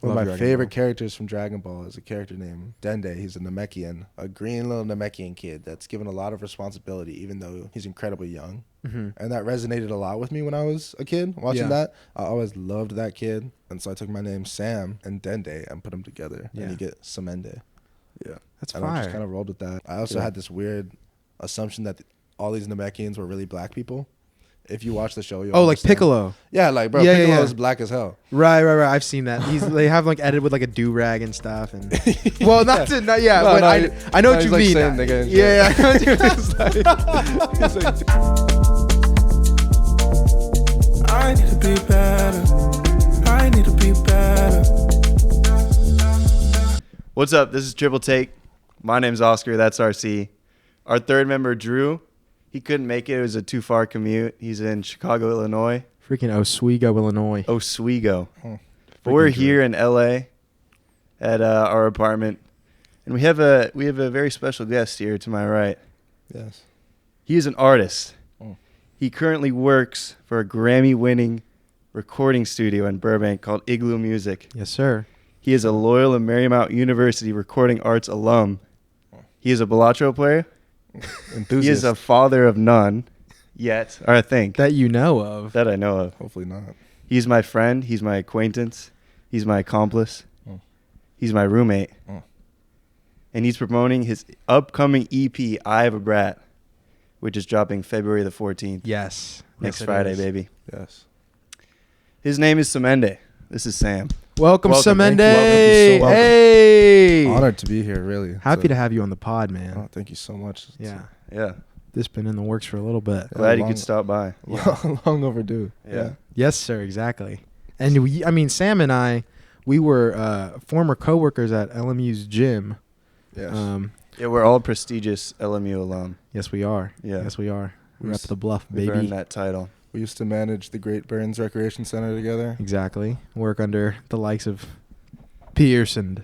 One Love of my Dragon favorite Ball. characters from Dragon Ball is a character named Dende. He's a Namekian, a green little Namekian kid that's given a lot of responsibility, even though he's incredibly young. Mm-hmm. And that resonated a lot with me when I was a kid watching Yeah. that. I always loved that kid. And so I took my name Sam and Dende and put them together. Yeah. And you get Samende. Yeah. That's And I just fire. kind of rolled with that. I also had this weird assumption that all these Namekians were really black people. If you watch the show, you'll Oh, like understand. Piccolo. Yeah, like, bro, Yeah, Piccolo yeah. is black as hell. Right. I've seen that. They have like edited with like a do-rag and stuff. And well, not No, but no, I know no, what you he's, like, mean. saying nigga and shit. Yeah, I know what you mean. He's like, I need to be better. I need to be better. What's up? This is Triple Take. My name's Oscar. That's RC. Our third member, Drew, he couldn't make it. It was a too far commute. He's in Chicago, Illinois. Freaking Oswego, Illinois. Oswego. Oh, But we're freaking Drew. here in LA at our apartment, and we have a very special guest here to my right. Yes. He is an artist. Oh. He currently works for a Grammy-winning recording studio in Burbank called Igloo Music. Yes, sir. He is a Loyola Marymount University recording arts alum. He is a Balatro player. Enthusiast. He is a father of none, yet, or I think, That you know of. that I know of. Hopefully not. He's my friend. He's my acquaintance. He's my accomplice. Oh. He's my roommate. Oh. And he's promoting his upcoming EP, I Have a Brat, which is dropping February the 14th. Yes. Next Yes, it Friday, is. baby. Yes. His name is Samende. This is Sam. Welcome, Welcome, Samende. thank you so much. Hey. Honored to be here, really. Happy to have you on the pod, man. Oh, thank you so much. It's Yeah. Yeah. This been in the works for a little bit. Yeah, Glad you long- could stop by. long overdue. Yeah. Yes, sir. Exactly. And Sam and I, we were former coworkers at LMU's gym. Yes. Yeah, we're all prestigious LMU alum. Yes, we are. Yeah. Yes, we are. We're Yes. up the bluff, We've baby. earned that title. We used to manage the Great Burns Recreation Center together. Exactly. Work under the likes of Pierce and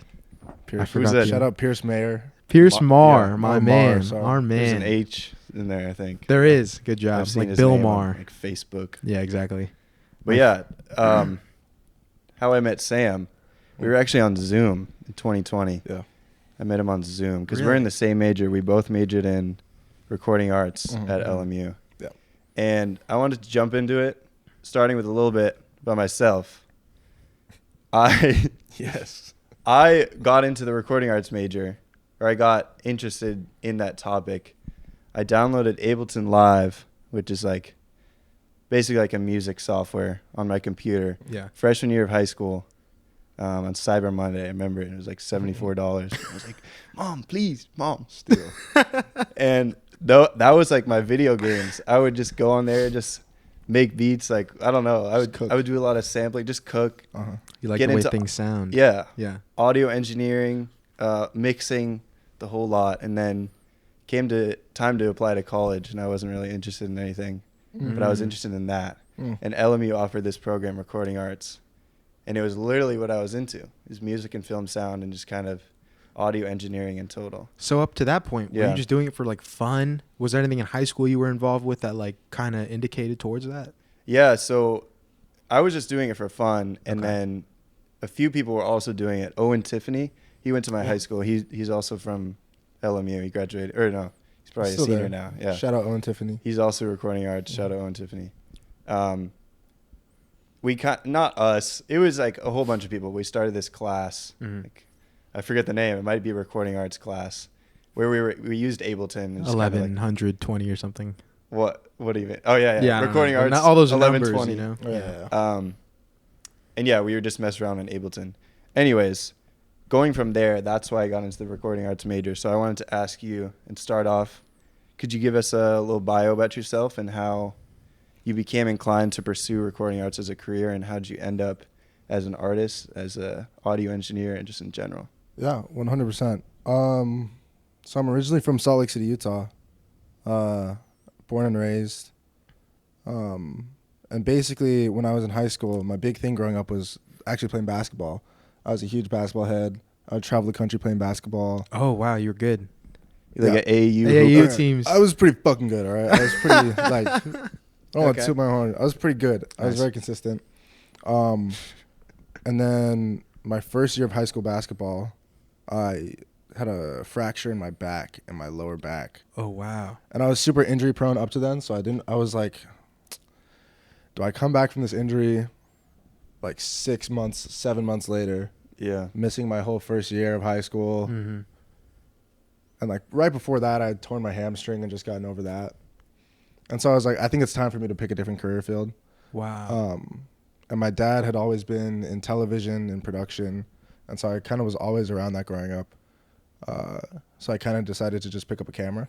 Pierce, Who's that? Shout out Pierce Mayer. Pierce Mar- Marr, yeah. my Oh, man, Marr, sorry. our There's man. an H in there, I think. There is. Good job. I've seen Like his Bill name Marr. on, like Facebook. Yeah, exactly. But yeah, how I met Sam, we were actually on Zoom in 2020. Yeah. I met him on Zoom because we're Really? in the same major. We both majored in recording arts Mhm. at LMU. Yeah. And I wanted to jump into it, starting with a little bit about myself. I Yes. I got into the recording arts major, or I got interested in that topic. I downloaded Ableton Live, which is like basically like a music software on my computer. Yeah. Freshman year of high school, on Cyber Monday, I remember it was like $74. I was like, "Mom, please, Mom." Still. And that was like my video games. I would just go on there, just make beats. Like, I don't know. I cook. would do a lot of sampling, just cook. Uh-huh. You like Get the way into- things sound. Yeah. Yeah. Audio engineering, mixing, the whole lot. And then came to time to apply to college, and I wasn't really interested in anything, but I was interested in that. Mm. And LMU offered this program, recording arts, and it was literally what I was into: is music and film sound, and just kind of audio engineering in total. So up to that point, were Yeah. you just doing it for like fun? Was there anything in high school you were involved with that like kind of indicated towards that? Yeah, so I was just doing it for fun, and Okay. then a few people were also doing it. Owen Tiffany, he went to my Yeah. high school. He's also from LMU. He graduated, or no, he's probably Still a senior there. now. Yeah, Shout out Owen Tiffany. he's also recording arts. Shout out Owen Tiffany. Not us. It was like a whole bunch of people. We started this class. Mhm. Like, I forget the name. It might be a recording arts class, where we used Ableton. And just kinda 1120 or something. What do you mean? Oh yeah. Yeah, I don't recording know. arts. Not all those 1120. numbers, you know. Yeah. And yeah, we would just mess around in Ableton. Anyways, going from there, that's why I got into the recording arts major. So I wanted to ask you and start off, could you give us a little bio about yourself and how you became inclined to pursue recording arts as a career, and how did you end up as an artist, as a audio engineer, and just in general? Yeah, 100%. So I'm originally from Salt Lake City, Utah. Born and raised. And basically, when I was in high school, my big thing growing up was actually playing basketball. I was a huge basketball head. I would travel the country playing basketball. Oh wow, you're good. Like Yeah. an AAU. AAU hooper? teams. I was pretty fucking good, all right? I was pretty, like, I don't want Okay. to toot my horn. I was pretty good. I was Nice. very consistent. And then my first year of high school basketball, I had a fracture in my back, in my lower back. Oh, wow. And I was super injury prone up to then, so I was like, do I come back from this injury like 6 months, 7 months later, Yeah. missing my whole first year of high school? Mm-hmm. And like right before that, I had torn my hamstring and just gotten over that. And so I was like, I think it's time for me to pick a different career field. Wow. And my dad had always been in television and production. And so I kind of was always around that growing up. So I kind of decided to just pick up a camera.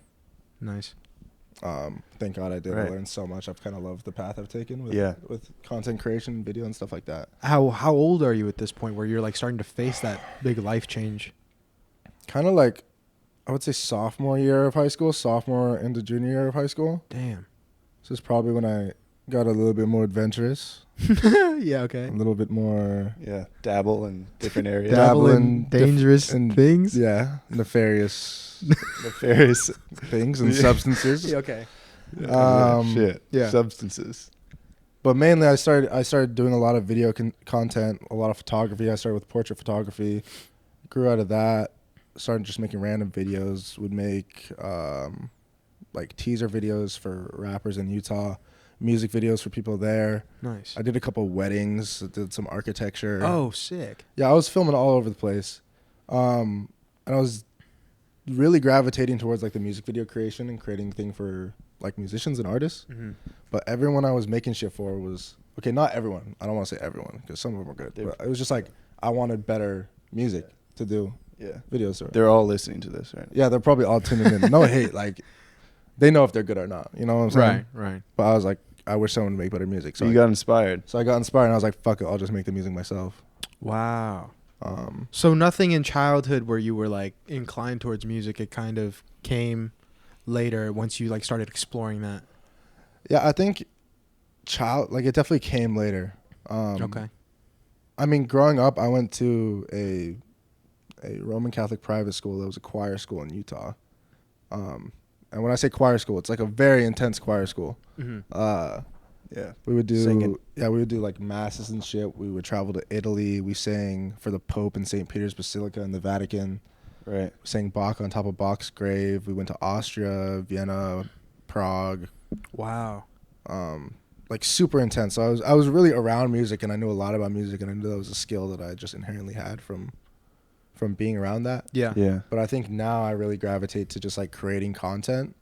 Nice. Thank God I did. Right. I learned so much. I've kind of loved the path I've taken with content creation, video, and stuff like that. How old are you at this point where you're like starting to face that big life change? Kind of like, I would say sophomore year of high school, sophomore into junior year of high school. Damn. This is probably when I got a little bit more adventurous, Yeah, okay. a little bit more, Yeah. Dabble in different areas. Dabble in in dangerous things? yeah, nefarious Nefarious. things and substances. Yeah, okay. Shit. Yeah. Substances. But mainly, I started doing a lot of video content, a lot of photography. I started with portrait photography, grew out of that. Started just making random videos. Would make like teaser videos for rappers in Utah, music videos for people there. Nice. I did a couple weddings. Did some architecture. Oh, sick. Yeah, I was filming all over the place, and I was really gravitating towards like the music video creation and creating thing for like musicians and artists. Mm-hmm. But everyone I was making shit for was okay. Not everyone. I don't want to say everyone because some of them were good. But it was just like I wanted better music to do Yeah. videos for. They're all listening to this, right? Yeah, they're probably all tuning in. No hate, like they know if they're good or not. You know what I'm saying? Right. But I was like, I wish someone would make better music. So You got inspired. I got inspired, and I was like, fuck it, I'll just make the music myself. Wow. So nothing in childhood where you were like inclined towards music. It kind of came later once you like started exploring that. Yeah, I think it definitely came later. Okay. I mean, growing up, I went to a Roman Catholic private school that was a choir school in Utah. And when I say choir school, it's like a very intense choir school. Mm-hmm. Yeah. We would do Singing. Yeah, we would do like masses and shit. We would travel to Italy. We sang for the Pope in St. Peter's Basilica in the Vatican. Right. We sang Bach on top of Bach's grave. We went to Austria, Vienna, Prague. Wow. Like super intense. So I was really around music, and I knew a lot about music, and I knew that was a skill that I just inherently had from being around that. Yeah. Yeah. But I think now I really gravitate to just like creating content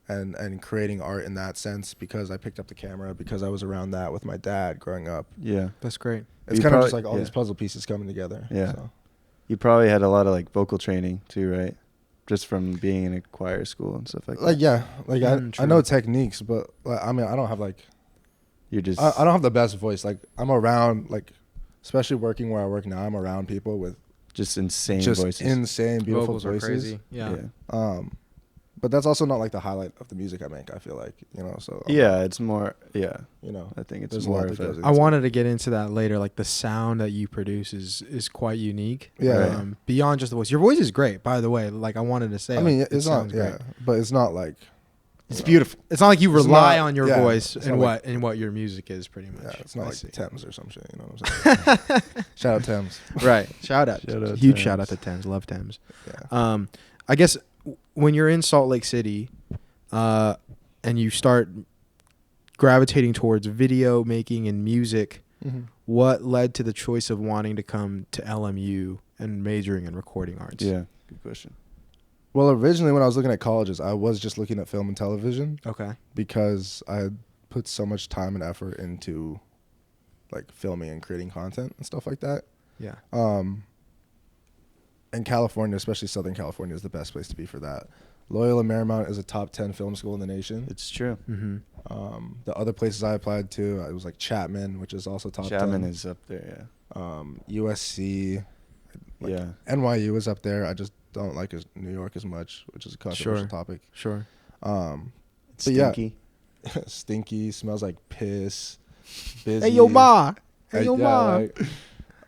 and creating art in that sense because I picked up the camera because I was around that with my dad growing up. Yeah. That's great. It's You kind of probably- just like all yeah. these puzzle pieces coming together. Yeah. So. You probably had a lot of like vocal training too, right? Just from being in a choir school and stuff like that. Like yeah, like I True. know techniques, but like, I mean I don't have like You're just I don't have the best voice. Like I'm around like especially working where I work now, I'm around people with just insane just voices. insane beautiful Vocals voices. are crazy. Yeah. But that's also not like the highlight of the music I make, I feel like, you know, so Yeah, it's more. Yeah, you know, I think it's there's a more lot of that goes a. into I wanted to get into that later. Like the sound that you produce is quite unique. Yeah. Beyond just the voice. Your voice is great, by the way. Like I wanted to say. I mean, like, it's it not sounds great. but it's not like It's you know, beautiful. It's not like you It's rely not- on your yeah, voice it's and not like- what your music is pretty much. Yeah, it's not I like see. Thames or some shit, you know what I'm saying? Shout out Thames. Right. Shout out. Shout out Huge Thames. shout out to Thames. Love Thames. Yeah. I guess when you're in Salt Lake City, and you start gravitating towards video making and music, what led to the choice of wanting to come to LMU and majoring in recording arts? Yeah, good question. Well, originally when I was looking at colleges, I was just looking at film and television Okay. because I had put so much time and effort into like filming and creating content and stuff like that. Yeah. And California, especially Southern California, is the best place to be for that. Loyola Marymount is a top 10 film school in the nation. It's true. Mm-hmm. The other places I applied to, it was like Chapman, which is also top Chapman 10. is up there. USC, Yeah. Yeah. NYU is up there. I just don't like New York as much, which is a controversial topic. Sure. It's but yeah. stinky. Stinky, smells like piss. Busy. Hey yo ma. Hey Like, yo yeah, ma. like,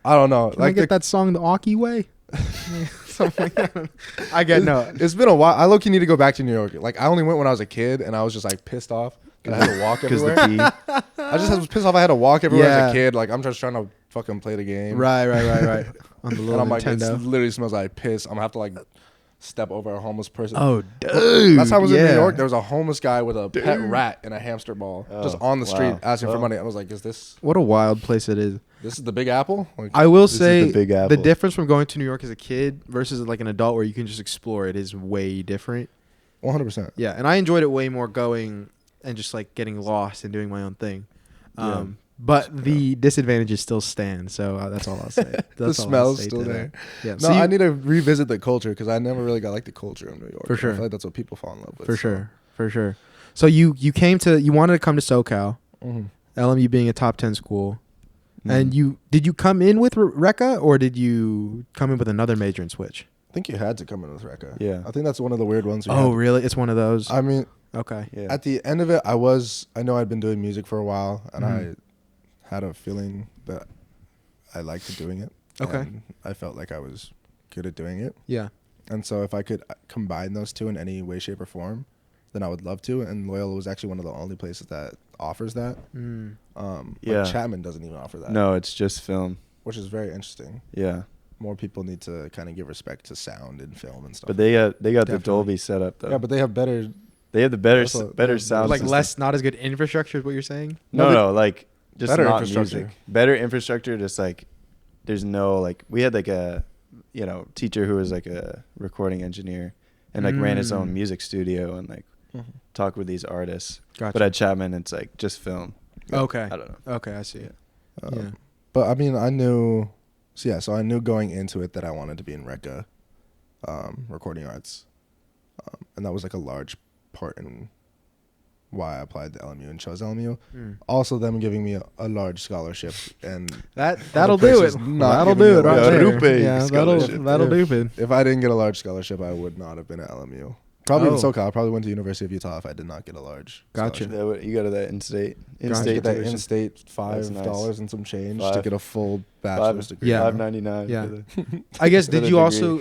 I don't know. Can I get that song the Aki way? Something like that. I get no. It's been a while. I low-key need to go back to New York. Like I only went when I was a kid, and I was just like pissed off because I had to walk Because everywhere. the pee. I just was pissed off. I had to walk everywhere as Yeah. a kid. Like I'm just trying to fucking play the game. Right. On the little And I'm like, Nintendo. it literally smells like piss. I'm gonna have to like step over a homeless person. Oh, dude. That's how I was in New yeah. York. There was a homeless guy with a pet rat and a hamster ball just Oh, on the street wow. asking for Oh. money. I was like, is this What a wild place it is. the Big Apple? Like, I will This is say the Big the Apple. difference from going to New York as a kid versus like an adult where you can just explore it is way different. 100%. Yeah, and I enjoyed it way more going and just like getting lost and doing my own thing. Yeah. But the disadvantages still stand, so that's all I'll say. That's The all I'll smell's say still to there. that. Yeah, No, so I you- need to revisit the culture because I never really got like the culture of New York. For sure. I feel like that's what people fall in love with. for sure. So you wanted to come to SoCal, Mm-hmm. LMU being a top 10 school, Mm. and did you come in with Reka or did you come in with another major and switch? I think you had to come in with Reka. Yeah. I think that's one of the weird ones. Oh, really? It's one of those. I mean, Okay. Yeah. at the end of it, I know I'd been doing music for a while, and Mhm. I had a feeling that I liked doing it. Okay. And I felt like I was good at doing it. Yeah. And so if I could combine those two in any way, shape, or form, then I would love to. And Loyola was actually one of the only places that offers that. Mm. Yeah. Like Chapman doesn't even offer that. No, it's just film. Which is very interesting. Yeah. More people need to kind of give respect to sound and film and stuff. But they got the Definitely. Dolby setup though. yeah, but they have better. they have the better Also, better yeah, sound. Like system. less, not as good infrastructure is what you're saying? No, like just better not infrastructure. music. Better infrastructure. Just like there's no like we had like a teacher who was like a recording engineer and like ran his own Mm. music studio and like talked with these artists. Gotcha. But at Chapman, it's like just film. Okay. I don't know. Okay, I see it. Um, Yeah. But I mean, I knew. So I knew going into it that I wanted to be in Reka, recording arts, and that was like a large part in why I applied to LMU and chose LMU. Mm. Also, them giving me a large scholarship and That'll Other do places it. not That'll giving do you it a right large there. Rupe Yeah, scholarship. that'll Yeah. do it. if I didn't get a large scholarship, I would not have been at LMU. Probably Oh. in SoCal. I probably went to University of Utah if I did not get a large. Gotcha. scholarship. You go to that in-state I in-state get that tuition. in-state That's $5 nice. and some change to Five. get a full bachelor's degree. Yeah. $5.99. Yeah. For the, I guess for did the you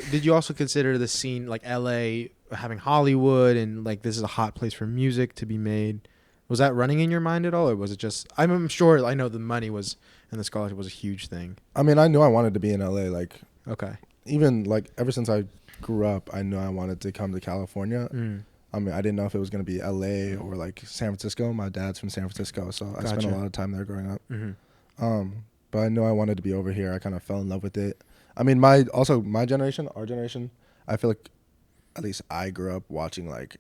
degree. also consider the scene like LA having Hollywood and like this is a hot place for music to be made? Was that running in your mind at all, or was it just? I'm sure I know the money was and the scholarship was a huge thing. I mean, I knew I wanted to be in LA. Like Okay. even like ever since I grew up, I knew I wanted to come to California. Mm. I mean, I didn't know if it was going to be LA or like San Francisco. My dad's from San Francisco, so I spent Gotcha. a lot of time there growing up. Mm-hmm. But I knew I wanted to be over here. I kind of fell in love with it. I mean, my generation, our generation, I feel like at least I grew up watching like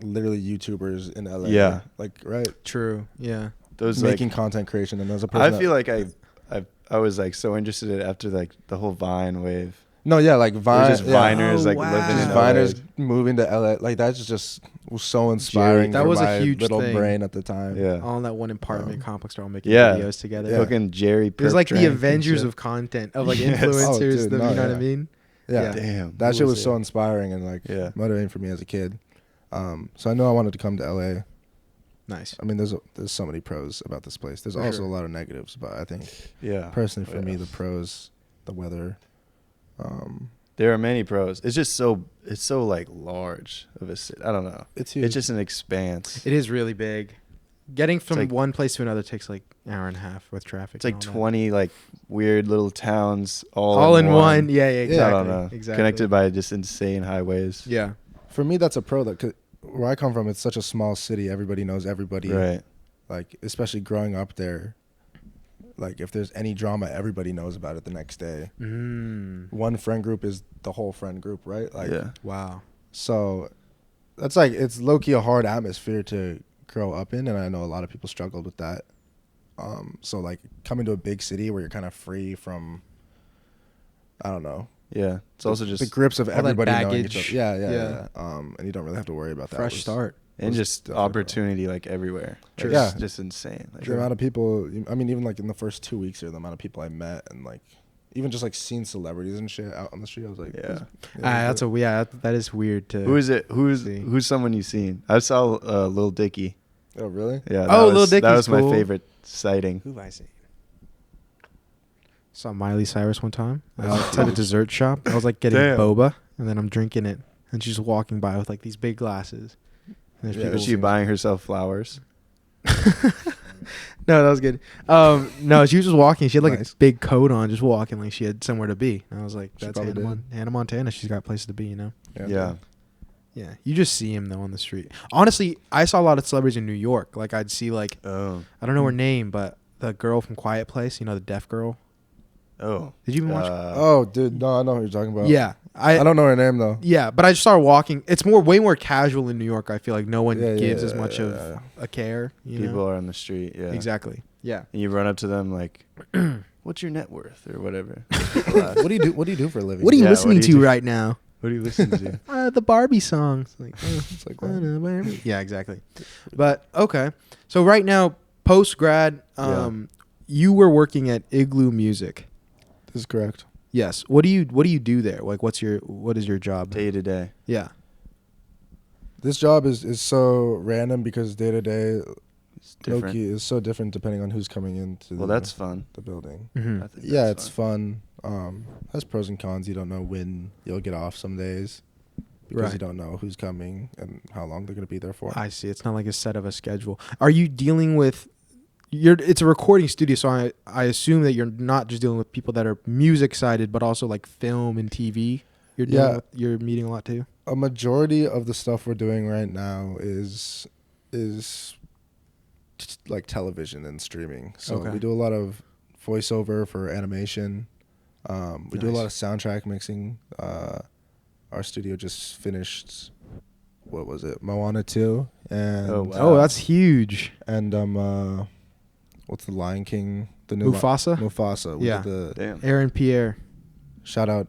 literally YouTubers in LA. Yeah. Like, right? True. Yeah. those Making like, content creation. And there's a person I feel like I was like so interested in after like the whole Vine wave. no, yeah, like It was Vine. just yeah. Viners Oh, like wow. living Just in Viners LA. moving to LA. Like, that's just was so inspiring. That for was a my huge little thing. brain at the time. Yeah. All in that one apartment complex, they're all making Yeah. videos together. Yeah. Fucking Jerry. It was like Perk the Trank and Avengers shit. of content of like Yes. influencers. Oh, dude, you no, know what I yeah. mean? Yeah. Yeah. Damn. That who shit was it? so inspiring and like Yeah. motivating for me as a kid. So I know I wanted to come to LA. Nice. I mean, there's so many pros about this place. There's For also sure. a lot of negatives, but I think Yeah. personally for Oh, me, yeah. the pros, the weather. There are many pros. It's just so like large of a city. I don't know. It's huge. It's just an expanse. It is really big. Getting from like- one place to another takes like an hour and a half with traffic. It's like and all that. 20 like weird little towns all in one. Yeah, yeah, exactly. I don't know. Exactly. Connected by just insane highways. Yeah. For me, that's a pro. Where I come from, it's such a small city. Everybody knows everybody. Right. Like, especially growing up there. Like, if there's any drama, everybody knows about it the next day. Mm. One friend group is the whole friend group, right? Like, Yeah. Wow. So that's like, it's low key a hard atmosphere to grow up in, and I know a lot of people struggled with that. So like coming to a big city where you're kind of free from, I don't know. Yeah. It's also the just grips of all that everybody knowing each baggage. other. Yeah. Yeah. And you don't really have to worry about that. Fresh Was- start. and was just definitely opportunity like everywhere. True. Like, it's Yeah. just insane. Like, The amount of people, I mean, even like in the first 2 weeks here, the amount of people I met and like, even just like seeing celebrities and shit out on the street, I was like, Yeah. That is weird to. Who is it? See. Who's someone you've seen? I saw Lil Dicky. Oh, really? Yeah. Oh, that Lil was, Dicky's That was cool. my favorite sighting. Who have I seen? Saw Miley Cyrus one time. I was at a dessert shop. I was like getting Damn. boba, and then I'm drinking it, and she's walking by with like these big glasses. And there's Yeah, people Was she buying herself flowers? No, that was good. No, she was just walking. She had like Nice. a big coat on, just walking like she had somewhere to be. And I was like, She that's probably Hannah Montana. She's got places to be, you know? Yeah. Yeah. You just see him, though, on the street. Honestly, I saw a lot of celebrities in New York. Like, I'd see, like, Oh. I don't know her name, but the girl from Quiet Place, you know, the deaf girl. Oh. Did you even watch? Oh, dude, no, I know what you're talking about. Yeah. I don't know her name though. Yeah, but I just started walking. It's way more casual in New York. I feel like no one Yeah, gives yeah, as much yeah, of yeah. a care. You People know? are on the street. Yeah. Exactly. Yeah. And you run up to them like, "What's your net worth?" or whatever. What do you do? What do you do for a living? What are you Yeah, listening what do you to do? right now? What do you listen to? The Barbie song. It's like, It's like, what? yeah, exactly. But okay, so right now, post grad, you were working at Igloo Music. This is correct. Yes. What do you do there? Like, what is your job? Day to day. Yeah. This job is so random because day to day, It's low different. key is so different depending on who's coming into Well, that's fun. the building. Mm-hmm. I think Yeah, that's it's fun. Has pros and cons. You don't know when you'll get off some days because Right. you don't know who's coming and how long they're going to be there for. I see. It's not like a set of a schedule. Are you dealing with? It's a recording studio, so I assume that you're not just dealing with people that are music sided, but also like film and TV. You're meeting a lot too. A majority of the stuff we're doing right now is like television and streaming. So Okay. we do a lot of voiceover for animation. We do a Nice. lot of soundtrack mixing. Our studio just finished, what was it, Moana 2, and Oh, wow. Oh, that's huge. and what's the Lion King? The new Mufasa? Mufasa. We Yeah. did the Damn. Aaron Pierre. shout out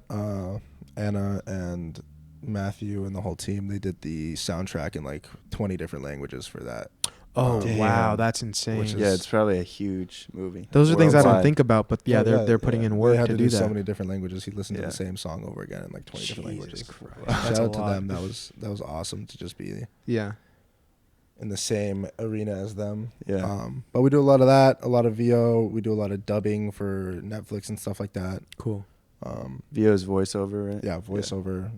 Anna and Matthew and the whole team. They did the soundtrack in like 20 different languages for that. Oh Damn. wow, that's insane. Which is- Yeah, it's probably a huge movie. Those are things I don't Worldwide. think about, but yeah, Oh, they're putting yeah. in They work had to to do so that. many different languages. He listened to Yeah. the same song over again in like 20 different Jesus languages. Christ. Shout That's a out to lot. them. That was awesome to just be Yeah. in the same arena as them. Yeah. But we do a lot of that, a lot of VO. We do a lot of dubbing for Netflix and stuff like that. Cool. VO's voiceover, right? Yeah, voiceover,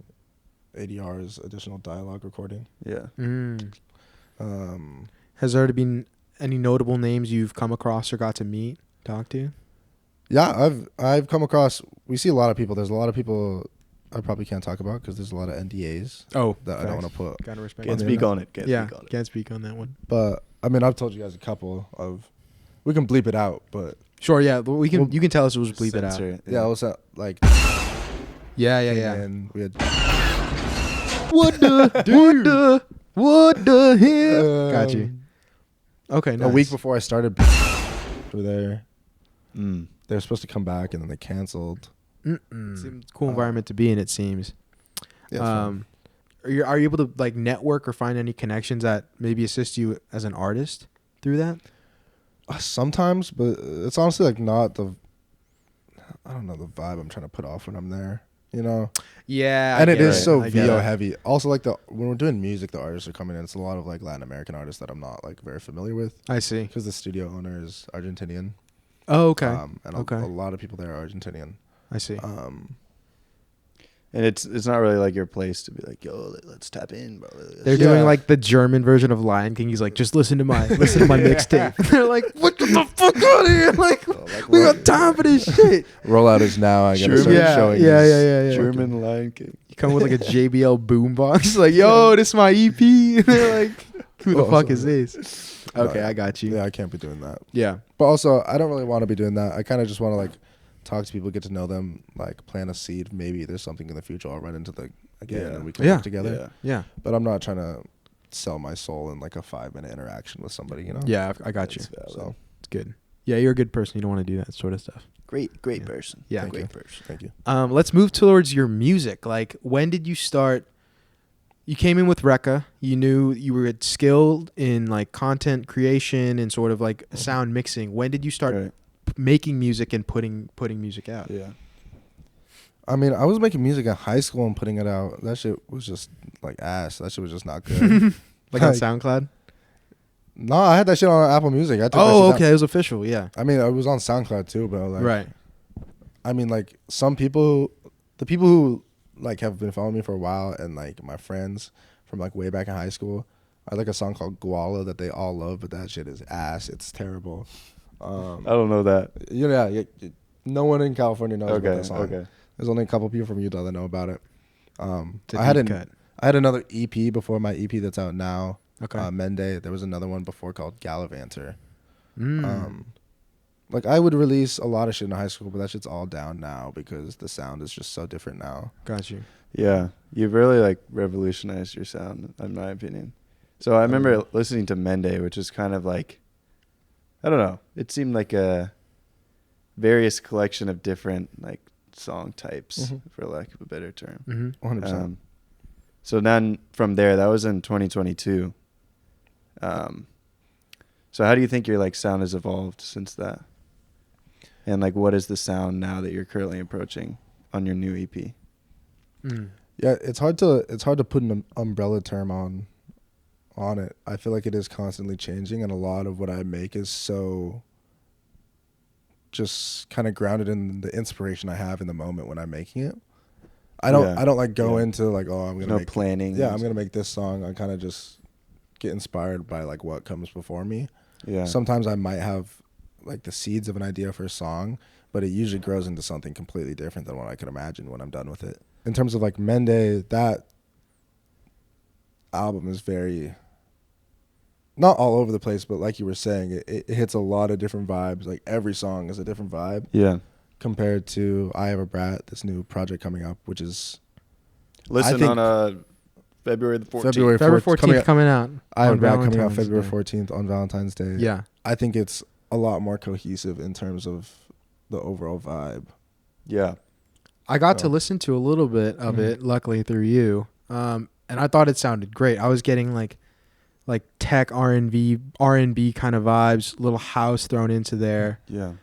ADRs, additional dialogue recording. Yeah. Mm. Um, Has there been any notable names you've come across or got to meet, talk to? yeah, I've come across. We see a lot of people. There's a lot of people I probably can't talk about because there's a lot of NDAs Oh, that I don't want to put. Gotta respect. Can't I speak mean, on it. Can't Yeah, speak on it. can't speak on that one. But I mean, I've told you guys a couple of. We can bleep it out, but Sure, yeah, but we can. Well, you can tell us. We'll just bleep it out. Censor it, yeah, it was like. Yeah, yeah. And we had. What the? What the hell? Got you. Okay, nice. A week before I started, were there. Mm. They were supposed to come back and then they canceled. Seems cool environment to be in. It seems. Yeah, it's fun. Are you able to like network or find any connections that maybe assist you as an artist through that? Sometimes, but it's honestly like not the. I don't know the vibe I'm trying to put off when I'm there. You know. Yeah, And it is so I get VO it. heavy. Also, like when we're doing music, the artists are coming in. It's a lot of like Latin American artists that I'm not like very familiar with I see. because the studio owner is Argentinian. Oh, okay. And Okay. a lot of people there are Argentinian. I see. And it's not really like your place to be like, yo, let's tap in, bro. They're Yeah. doing like the German version of Lion King. He's like, just listen to my mixtape. They're like, what the fuck out of here? Like, we got time for this shit. Rollout is now. I gotta start Yeah, showing. yeah, these- yeah. German Lion King. You come with like a JBL boombox, like, yo, this is my EP. And they're like, who the fuck is this? No, Okay, I got you. Yeah, I can't be doing that. Yeah. But also, I don't really want to be doing that. I kind of just want to like talk to people, get to know them, like plant a seed. Maybe there's something in the future I'll run into again, Yeah. and we can Yeah. work together. Yeah. But I'm not trying to sell my soul in like a 5-minute interaction with somebody. You know. Yeah, I got you. That's valid. So It's good. Yeah, you're a good person. You don't want to do that sort of stuff. Great Yeah. person. Yeah. Thank Great you. person. Thank you. Let's move towards your music. Like, when did you start? You came in with Rekka. You knew you were skilled in like content creation and sort of like sound mixing. When did you start Right. making music and putting music out? Yeah. I mean, I was making music in high school and putting it out. That shit was just like ass. That shit was just not good. Like on Like- SoundCloud? No, I had that shit on Apple Music. I took that Oh, shit okay. down. It was official. Yeah. I mean, it was on SoundCloud too, but like, Right. I mean, like some people, the people who like have been following me for a while, and like my friends from like way back in high school, I like a song called Guala that they all love, but that shit is ass. It's terrible. I don't know that. No one in California knows about that song. Okay. There's only a couple people from Utah that know about it. It's a I deep cut. had another EP before my EP that's out now. Okay. Samende. There was another one before called Gallivanter. Mm. Like I would release a lot of shit in high school, but that shit's all down now because the sound is just so different now. Got you. Yeah, you've really like revolutionized your sound, in my opinion. So I remember listening to Mende, which is kind of like, I don't know, it seemed like a various collection of different like song types, for lack of a better term. 100%. So then from there, that was in 2022. So how do you think your like sound has evolved since that? And like, what is the sound now that you're currently approaching on your new EP? Yeah, it's hard to put an umbrella term on it. I feel like it is constantly changing, and a lot of what I make is so just kind of grounded in the inspiration I have in the moment when I'm making it. I don't like go into like, oh, I'm gonna make planning. Yeah, I'm gonna make this song. I kind of just get inspired by like what comes before me. Yeah. Sometimes I might have like the seeds of an idea for a song, but it usually grows into something completely different than what I could imagine when I'm done with it. In terms of like Mende, that album is very, not all over the place, but like you were saying, it hits a lot of different vibes. Like every song is a different vibe. Yeah. Compared to I Have a Brat, this new project coming up, which is Listen on February the 14th. February 14th coming out. I Have a Brat coming out Valentine's February Day. 14th on Valentine's Day. Yeah. I think it's a lot more cohesive in terms of the overall vibe. Yeah. I got to listen to a little bit of it, luckily through you, and I thought it sounded great. I was getting like tech R&B kind of vibes, little house thrown into there. Yeah.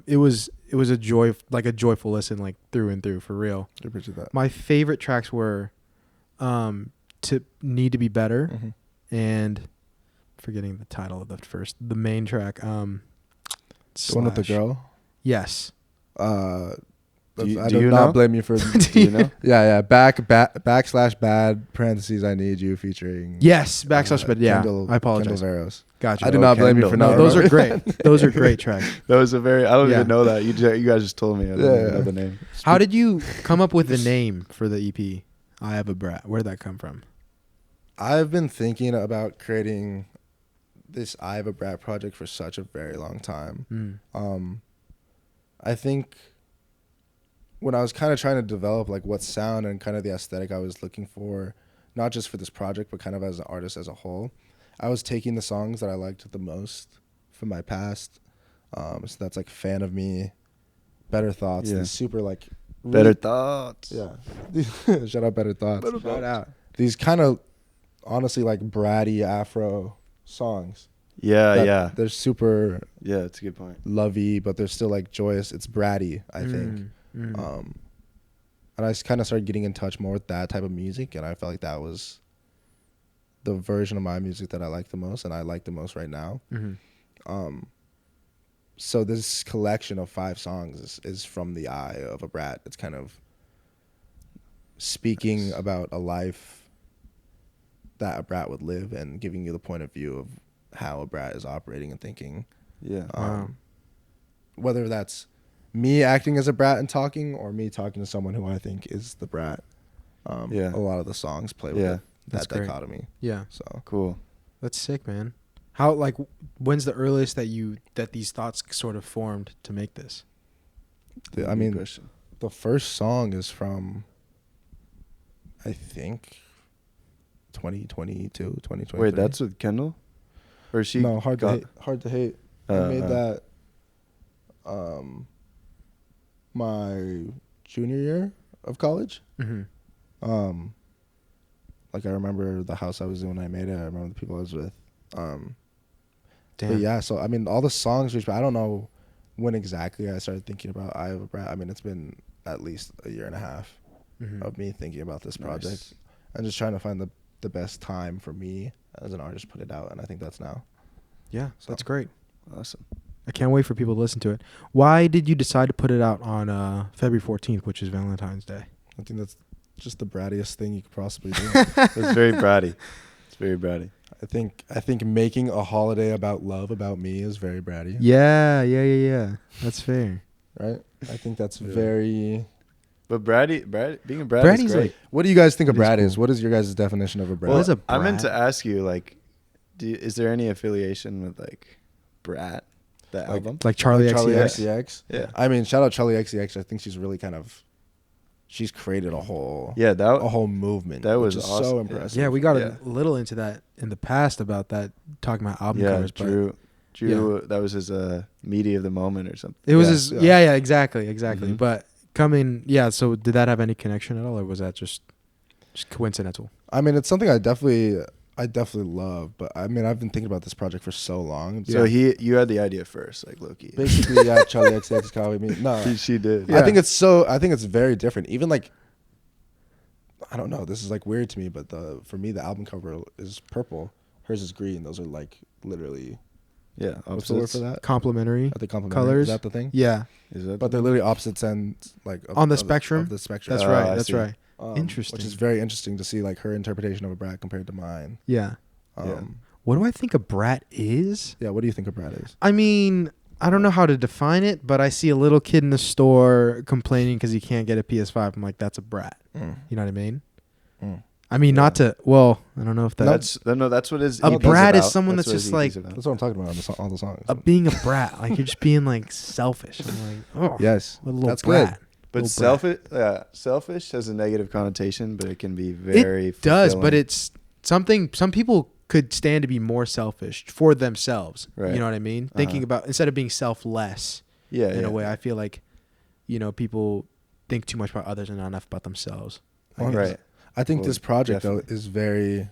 It was a joyful listen, like through and through, for real. I appreciate that. My favorite tracks were to Need to Be Better and forgetting the title of the main track. The one with the girl? Yes. I do do you not know? blame you for. Do you know? Yeah. /bad parentheses I need you featuring. Yes, but yeah. Kendall, I apologize. Kendall Veros. Gotcha. I do not blame you for No, not. those are remembering. great. Those are great tracks. That was I don't Yeah. even know that. You guys just told me. I don't even know the name. How did you come up with the name for the EP? I Have a Brat. Where did that come from? I've been thinking about creating this I Have a Brat project for such a very long time. I think when I was kind of trying to develop like what sound and kind of the aesthetic I was looking for, not just for this project, but kind of as an artist as a whole, I was taking the songs that I liked the most from my past. So that's like Fan of Me, Better Thoughts, these super like... Better Thoughts. Yeah. Shout out Better Thoughts. Shout out. These kind of, honestly, like bratty Afro songs. Yeah. They're super... Yeah, that's a good point. lovey, but they're still like joyous. It's bratty, I think. And I kind of started getting in touch more with that type of music, and I felt like that was the version of my music that I like the most, and I like the most right now. So this collection of 5 songs is from the eye of a brat. It's kind of speaking about a life that a brat would live and giving you the point of view of how a brat is operating and thinking. Yeah. Whether that's me acting as a brat and talking, or me talking to someone who I think is the brat. A lot of the songs play with That's that great. dichotomy. Yeah. So Cool. That's sick, man. How, like, when's the earliest that these thoughts sort of formed to make this? I mean, the first song is from, I think, 2022, 2023. Wait, that's with Kendall? Or she? No, Hard to Hate. I made that my junior year of college. Like I remember the house I was in when I made it. I remember the people I was with. But yeah, so I mean, all the songs, I don't know when exactly I started thinking about I Have a Brat. I mean, it's been at least a year and a half of me thinking about this project and just trying to find the best time for me as an artist to put it out, and I think that's now. Yeah, So. that's great. Awesome. I can't wait for people to listen to it. Why did you decide to put it out on February 14th, which is Valentine's Day? I think that's just the brattiest thing you could possibly do. It was very bratty. It's very bratty. I think making a holiday about love about me is very bratty. Yeah. That's fair. Right. I think that's Yeah. very. But being a brat Bratty's is great. like, What do you guys think a It is brat cool. is? What is your guys' definition of a brat? What is a I meant to brat? ask you, like, is there any affiliation with like Brat, the album? like Charlie Charlie XCX. XCX? Yeah. I mean, shout out Charlie XCX. I think she's really she's created a whole Yeah, a whole movement. that was which is awesome. so Yeah. impressive. Yeah, we got Yeah. a little into that in the past about that, talking about album covers. But Drew, that was his media of the moment or something. it was Yeah, his, yeah. yeah, exactly. Mhm. But so did that have any connection at all, or was that just coincidental? I mean, it's something I definitely love, but I mean, I've been thinking about this project for so long. So you had the idea first, like Loki. Basically, yeah, Charlie XCX copied me. No, She did. I think it's very different. Even like, I don't know, this is like weird to me, but for me, the album cover is purple. Hers is green. Those are like literally, Yeah. what's the word for that? Complementary. Are they complementary? Colors? Is that the thing? Yeah, Is that But they're literally opposites ends, like On the spectrum? Of the spectrum. that's Oh, right. I That's see. right. Which Interesting. is very interesting to see, like her interpretation of a brat compared to mine. Yeah. Yeah. What do I think a brat is? Yeah. What do you think a brat is? I mean, I don't know how to define it, but I see a little kid in the store complaining because he can't get a PS5. I'm like, that's a brat. You know what I mean? Mm. I mean, not to. Well, I don't know if that's what his A EP's brat is about. someone That's that's what just his EP's about. That's what I'm talking about on all the songs. being a brat. Like you're just being like selfish. I'm like, oh, Yes, what a little that's brat. But Little brat. selfish has a negative connotation, but it can be very. It does, but fulfilling. it's something. Some people could stand to be more selfish for themselves. Right. You know what I mean? Thinking about instead of being selfless. yeah, In yeah. a way, I feel like, people think too much about others and not enough about themselves. I guess. Right. I think Well, this project definitely. though is very.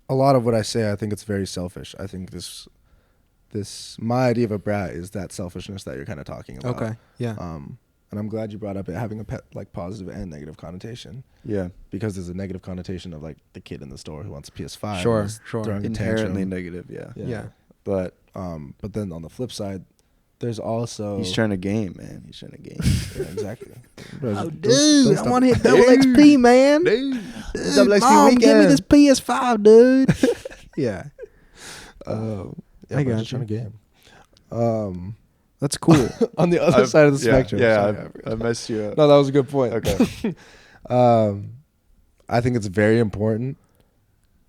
A lot of what I say, I think it's very selfish. I think my idea of a brat is that selfishness that you're kind of talking about. Okay. Yeah. And I'm glad you brought up it having a like positive and negative connotation, Yeah. because there's a negative connotation of like the kid in the store who wants a PS5. Sure, and is sure. throwing a Inherently tantrum. negative. Yeah. Yeah. But But then on the flip side, there's also he's trying to game, man. He's trying to game. Yeah, exactly. Oh, Those dude, I stuff- want to hit double XP, man. Double XP Mom, give me weekend. this PS5, dude. yeah, Yeah, I but got just trying to game. that's cool. On the other side of the yeah, spectrum. Yeah, Sorry, I messed you up. no, that was a good point. Okay. I think it's very important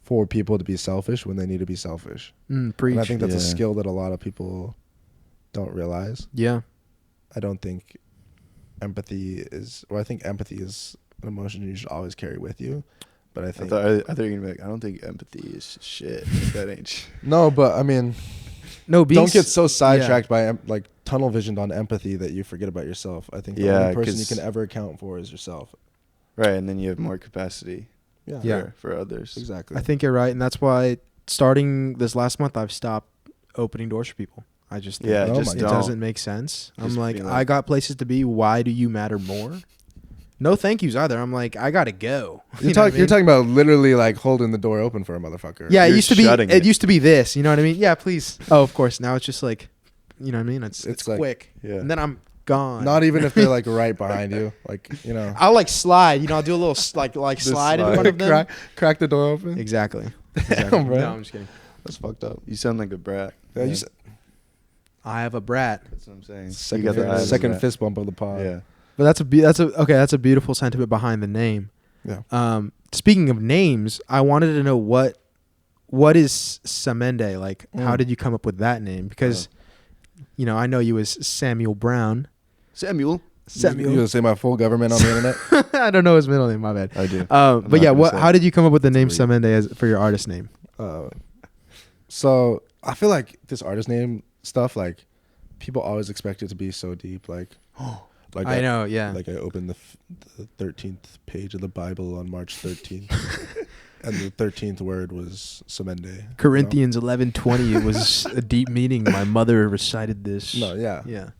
for people to be selfish when they need to be selfish. Preach. And I think that's a Yeah. skill that a lot of people don't realize. yeah. I don't think empathy is, well, I think empathy is an emotion you should always carry with you. But I I think, thought you were gonna be like, I don't think empathy is shit. That ain't shit. no, but I mean, No, don't get so sidetracked by like tunnel visioned on empathy that you forget about yourself. I think the Yeah, only person you 'cause- can ever account for is yourself. Right, and then you have more capacity Yeah. Yeah. for others. Exactly. I think you're right, and that's why starting this last month, I've stopped opening doors for people. I just think Yeah, Oh just my it God. don't. doesn't make sense. I'm Just like, be like- I got places to be. Why do you matter more? No thank yous either. I'm like, I gotta go. You're, You know what I mean? you're talking about literally like holding the door open for a motherfucker. Yeah, it You're used to be. shutting It it. used to be this. You know what I mean? Yeah, please. Oh, of course. Now it's just like, you know what I mean? It's It's like- quick, Yeah. and then I'm gone. Not even if they're like right behind you. Like, you know. I'll like slide. You know, I'll do a little slide in slide. front of them. crack the door open. Exactly. Damn, bro. No, I'm just kidding. That's fucked up. You sound like a brat. Yeah, you said I have a brat. That's what I'm saying. second, you got the fist- eyes of a second brat. fist bump of the pod. Yeah. But that's a beautiful sentiment behind the name. Yeah. Speaking of names, I wanted to know what is Samende like? How Mm. did you come up with that name? Because I know you as Samuel Brown. Samuel. You gonna say my full government on the internet? I don't know his middle name. My bad. I do. But not yeah, gonna say how it. did you come up with the name It's weird. Samende for your artist name? So I feel like this artist name stuff, like people always expect it to be so deep. Like I know, yeah. Like I opened the 13th page of the Bible on March 13th, and the 13th word was Samende. Corinthians 11:20. It was a deep meaning. My mother recited this. No, yeah. Yeah.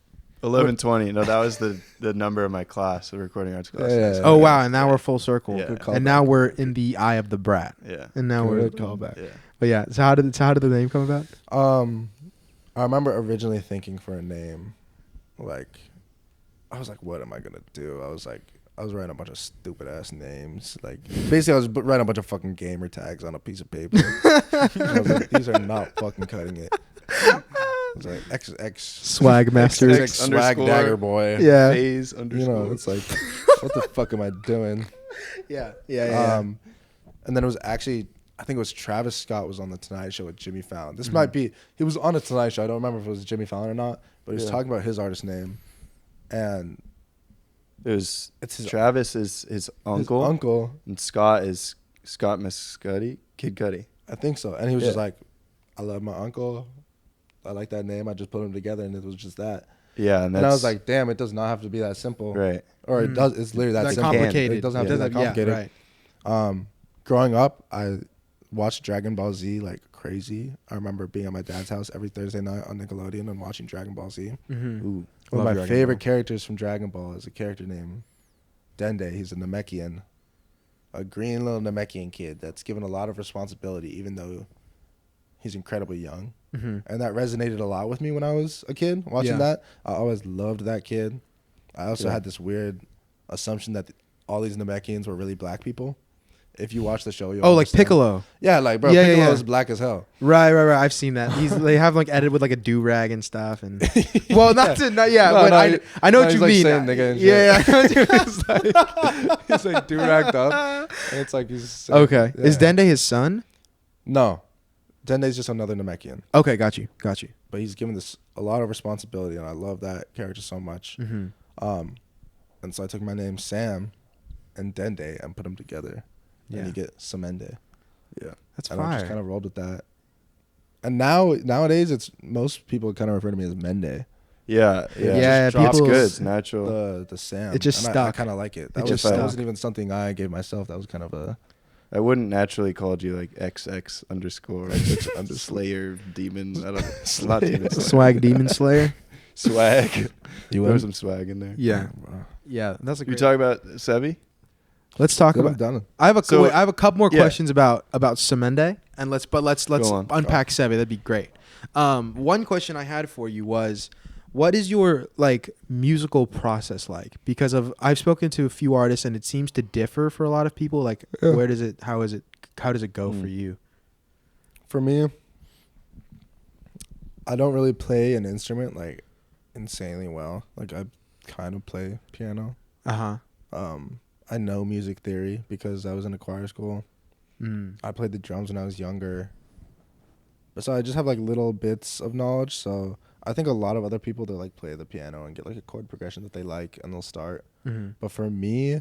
11:20. No, that was the number of my class, the recording arts class. Yeah. Oh wow! And now we're full circle. Yeah. Good call And back. now we're in the eye of the brat. Yeah. And now we're. Good callback. Yeah. But yeah. So how did the name come about? I remember originally thinking for a name, like I was like, what am I gonna do? I was like, I was writing a bunch of stupid ass names. Like basically, I was writing a bunch of fucking gamer tags on a piece of paper. I was like, these are not fucking cutting it. I was like XX Swag master. XX swag underscore dagger boy. Yeah. Phase underscore. You know, it's like, what the fuck am I doing? Yeah. Yeah. And then it was actually, I think it was Travis Scott was on the Tonight Show with Jimmy Fallon. This might be, he was on the Tonight Show. I don't remember if it was Jimmy Fallon or not, but he was talking about his artist name, and It was it's his Travis is his uncle. His uncle, And Scott is Scott Muscuddy, Kid Cudi. I think so. And he was just like, I love my uncle. I like that name. I just put them together, and it was just that. Yeah, And I was like, damn, it does not have to be that simple. right. Or it does. It's literally that That simple. complicated. It doesn't have to be that complicated. Yeah, right. Growing up, I watched Dragon Ball Z like crazy. I remember being at my dad's house every Thursday night on Nickelodeon and watching Dragon Ball Z. Mm-hmm. Ooh. One of Love my Dragon favorite Ball. characters from Dragon Ball is a character named Dende. He's a Namekian, a green little Namekian kid that's given a lot of responsibility, even though he's incredibly young. Mm-hmm. And that resonated a lot with me when I was a kid watching Yeah. that. I always loved that kid. I also had this weird assumption that all these Namekians were really black people. If you watch the show, you'll Oh, like understand. Piccolo. Yeah, like bro, Yeah, yeah, Piccolo yeah. is black as hell. Right. I've seen that. They have like edited with like a do rag and stuff. And well, not No, but no, I know what he's you like mean. saying nigga and Yeah. He's like do-ragged up. And it's like he's so, Okay. yeah. Is Dende his son? No. Dende's just another Namekian. Okay, got you. But he's given this a lot of responsibility, and I love that character so much. Mm-hmm. And so I took my name Sam and Dende and put them together. Yeah. And you get Samende. Yeah. That's And I just fire. kind of rolled with that. And nowadays, it's most people kind of refer to me as Mende. Yeah. Yeah, Yeah. people- It's good. It's natural. The Sam. It just And stuck. I kind of like it. That, It just that stuck. wasn't even something I gave myself. That was kind of a... I wouldn't naturally called you like XX underscore Slayer demon. I don't know. It's not demon. Slayer. Swag Demon Slayer. Swag. You There was would? some swag in there. Yeah. Wow. Yeah. That's a You great. talk about Sevi? Let's talk Good, I'm about. done. I have a So- wait, I have a couple more yeah. questions about Samende, and let's Go on. unpack Sevi. That'd be great. One question I had for you was, what is your like musical process like? Because I've spoken to a few artists, and it seems to differ for a lot of people. Like, Yeah. where does it? How does it go for you? For me, I don't really play an instrument like insanely well. Like I kind of play piano. Uh huh. I know music theory because I was in a choir school. Mm. I played the drums when I was younger. But so I just have like little bits of knowledge. So I think a lot of other people, they like play the piano and get like a chord progression that they like and they'll start. Mm-hmm. But for me,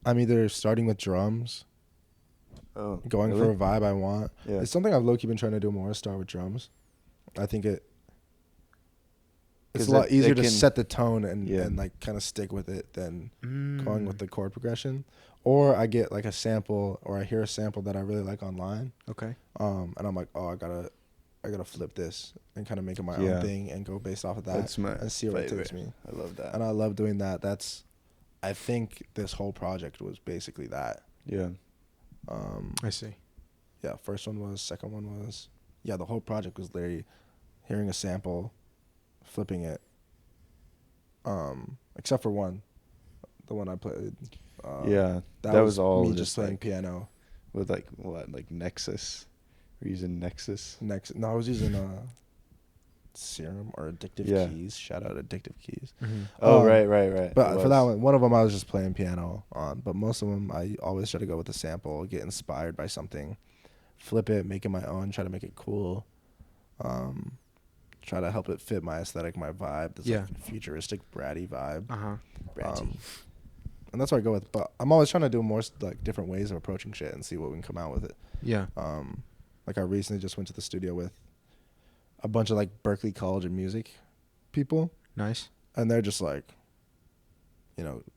I'm either starting with drums, Oh. going really? for a vibe I want. Yeah. It's something I've low-key been trying to do more, is start with drums. I think it's 'Cause a lot it easier to can- set the tone and Yeah. like kind of stick with it than Mm. going with the chord progression. Or I get like a sample, or I hear a sample that I really like online, Okay. and I'm like, oh, I gotta flip this and kind of make it my Yeah. own thing and go based off of that That's my and see where it favorite. takes me. I love that. And I love doing that. I think this whole project was basically that. Yeah. I see. Yeah, first one was, second one was, yeah, the whole project was literally hearing a sample, flipping it. Except for one, the one I played. Yeah. that That was was all me just just playing like- piano. With like what? Like Nexus? We're using Nexus. No, I was using Serum or Addictive Yeah. Keys. Shout out Addictive Keys. Mm-hmm. Oh, Um, right. But It for that was. one of them I was just playing piano on. But most of them I always try to go with a sample, get inspired by something, flip it, make it my own, try to make it cool. Try to help it fit my aesthetic, my vibe. This like futuristic, bratty vibe. Uh huh. And that's what I go with. But I'm always trying to do more like different ways of approaching shit and see what we can come out with it. Yeah. Like I recently just went to the studio with a bunch of like Berklee College of Music people, Nice. and they're just like,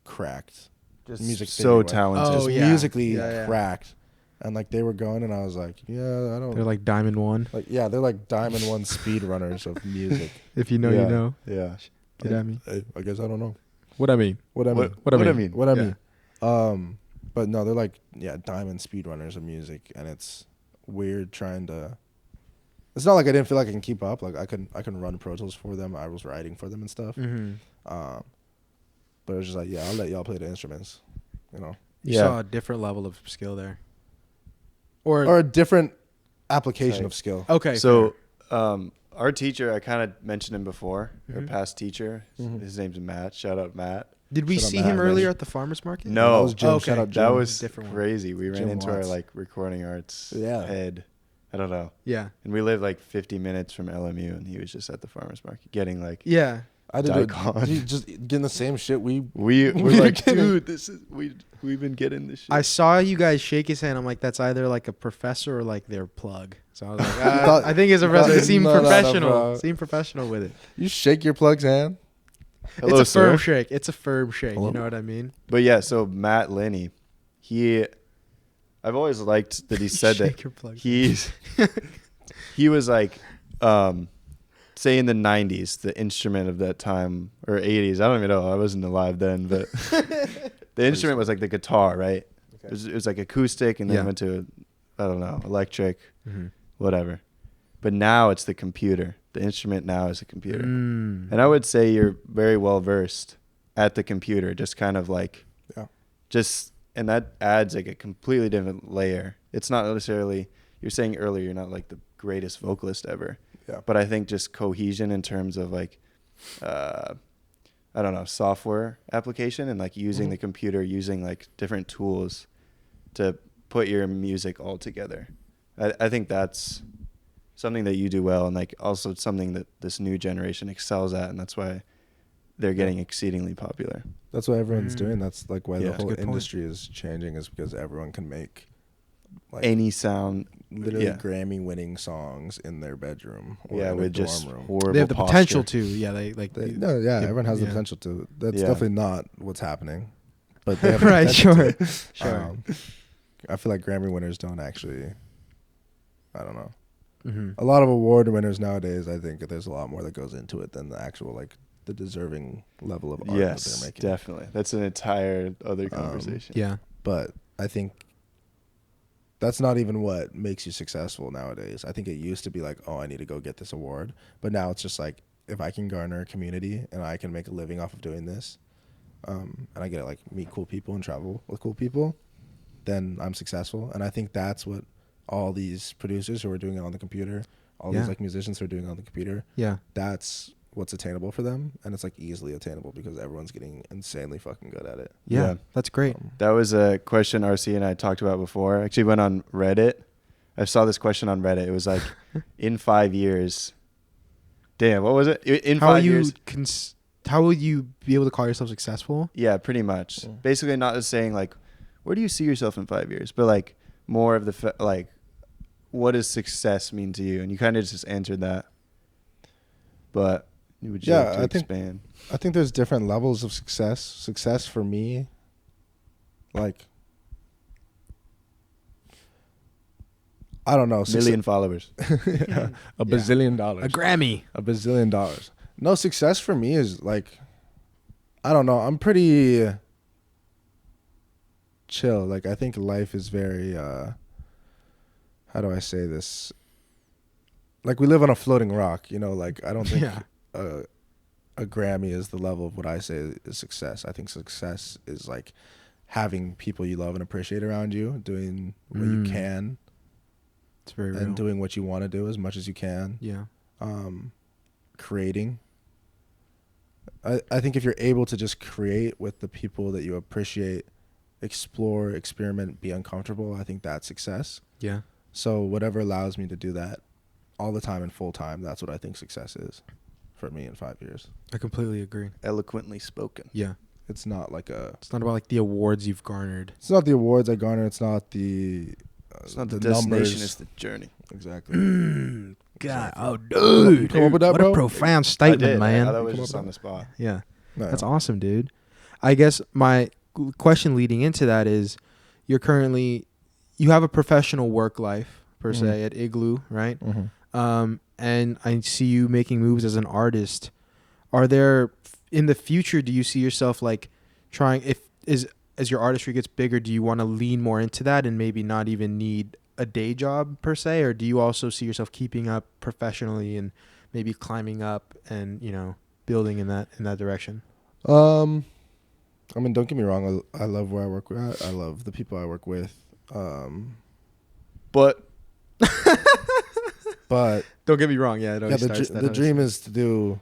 cracked. Just music so theory, like- talented. Oh, Just yeah. musically Yeah. cracked. And like they were going, and I was like, yeah, I don't. They're like Diamond One. they're like Diamond One speed runners of music. If you know, Yeah. you know. Yeah. Get at me. I guess I don't know What I mean. what I mean. What I I mean. mean? What I Yeah. mean. But no, they're like diamond speedrunners of music, and it's weird trying to. It's not like I didn't feel like I can keep up. Like I can run Pro Tools for them. I was writing for them and stuff. Mm-hmm. But it was just like, yeah, I'll let y'all play the instruments, you know, You Yeah. saw a different level of skill there. Or or a different application Sorry. of skill. okay. So, our teacher, I kind of mentioned him before. Our Mhm. past teacher, Mhm. his name's Matt. Shout out Matt. Did we Shout out see Matt, him man. earlier at the farmers market? No. that was Jim. Okay. Shout out Jim. That was Different one. crazy. We ran Jim into our Watts. like recording arts Yeah. head. I don't know. Yeah. And we live like 50 minutes from LMU, and he was just at the farmers market getting like. Yeah. I did it. Daikon. Just getting the same shit We're We're like, kidding. dude, this is we've been getting this shit. I saw you guys shake his hand. I'm like, that's either like a professor or like their plug. So I was like, thought- I think it's a you professor. thought- It seemed no, professional. bro. Seemed professional with it. You shake your plug's hand. Hello, It's a firm sir. shake. It's a firm shake. Hello? You know what I mean? But yeah, so Matt Linney, I've always liked that he said Shake that your plug. he was like, say in the 90s, the instrument of that time, or 80s, I don't even know, I wasn't alive then, but the instrument was like the guitar, right? Okay. It was like acoustic, and then Yeah. went to, I don't know, electric, Mhm. whatever. But now it's the computer. The instrument now is a computer. Mm. And I would say you're very well versed at the computer, just kind of like, Yeah. and that adds like a completely different layer. It's not necessarily, you're saying earlier, you're not like the greatest vocalist ever. Yeah. But I think just cohesion in terms of like, I don't know, software application and like using Mhm. the computer, using like different tools to put your music all together. I think that's something that you do well, and like also something that this new generation excels at, and that's why they're getting exceedingly popular. That's what everyone's Mm. doing. That's like why Yeah. the That's a whole good point. industry is changing, is because everyone can make like Any sound, literally yeah. Grammy-winning songs in their bedroom or yeah, in with their just dorm room. horrible They have the posture. potential to. Yeah, they like. No, yeah, everyone has the yeah. potential to. That's Yeah. definitely not what's happening, but they have the Right, potential sure. to. Sure. I feel like Grammy winners don't actually. I don't know. Mhm. A lot of award winners nowadays, I think there's a lot more that goes into it than the actual like the deserving level of art that Yes, they're making. definitely. That's an entire other conversation. Yeah. But I think that's not even what makes you successful nowadays. I think it used to be like, oh, I need to go get this award. But now it's just like, if I can garner a community and I can make a living off of doing this, and I get to like meet cool people and travel with cool people, then I'm successful. And I think that's what all these producers who are doing it on the computer, all Yeah. these like musicians who are doing it on the computer, Yeah. that's what's attainable for them. And it's like easily attainable because everyone's getting insanely fucking good at it. Yeah. Yeah. That's great. That was a question RC and I talked about before. I actually went on Reddit. I saw this question on Reddit. It was like, in 5 years. Damn, what was it? In How will 5 you years. how will you be able to call yourself successful? Yeah, pretty much. Yeah. Basically, not just saying like, where do you see yourself in 5 years, but like more of the like, what does success mean to you? And you kind of just answered that. But would you Yeah, like to I think- expand? I think there's different levels of success. Success for me, like, I don't know. Million followers. Yeah, a bazillion dollars. A Grammy. A bazillion dollars. No, success for me is like, I don't know. I'm pretty chill. Like, I think life is very, how do I say this? Like, we live on a floating rock, you know? Like, I don't think Yeah. a Grammy is the level of what I say is success. I think success is like having people you love and appreciate around you, doing what you Mm. can, It's very real. and doing what you want to do as much as you can. Yeah. Creating. I think if you're able to just create with the people that you appreciate, explore, experiment, be uncomfortable, I think that's success. Yeah. So whatever allows me to do that all the time and full time, that's what I think success is for me in 5 years. I completely agree. Eloquently spoken. Yeah. It's not like It's not about like the awards you've garnered. it's not the awards I garner. It's not the, It's not the destination, numbers. it's the journey. Exactly. God, Exactly. oh dude, Come up with that, what bro? a profound I statement, did. man. I thought it was Come just up on with the spot. Yeah, No. that's awesome, dude. I guess my question leading into that is, you have a professional work life per Mhm. se at Igloo, right? Mm-hmm. And I see you making moves as an artist. Are there in the future? Do you see yourself like trying? As your artistry gets bigger, do you want to lean more into that and maybe not even need a day job per se, or do you also see yourself keeping up professionally and maybe climbing up and building in that direction? I mean, don't get me wrong. I love where I work with. I love the people I work with. But But Don't get me wrong. Yeah, yeah, the dream is to do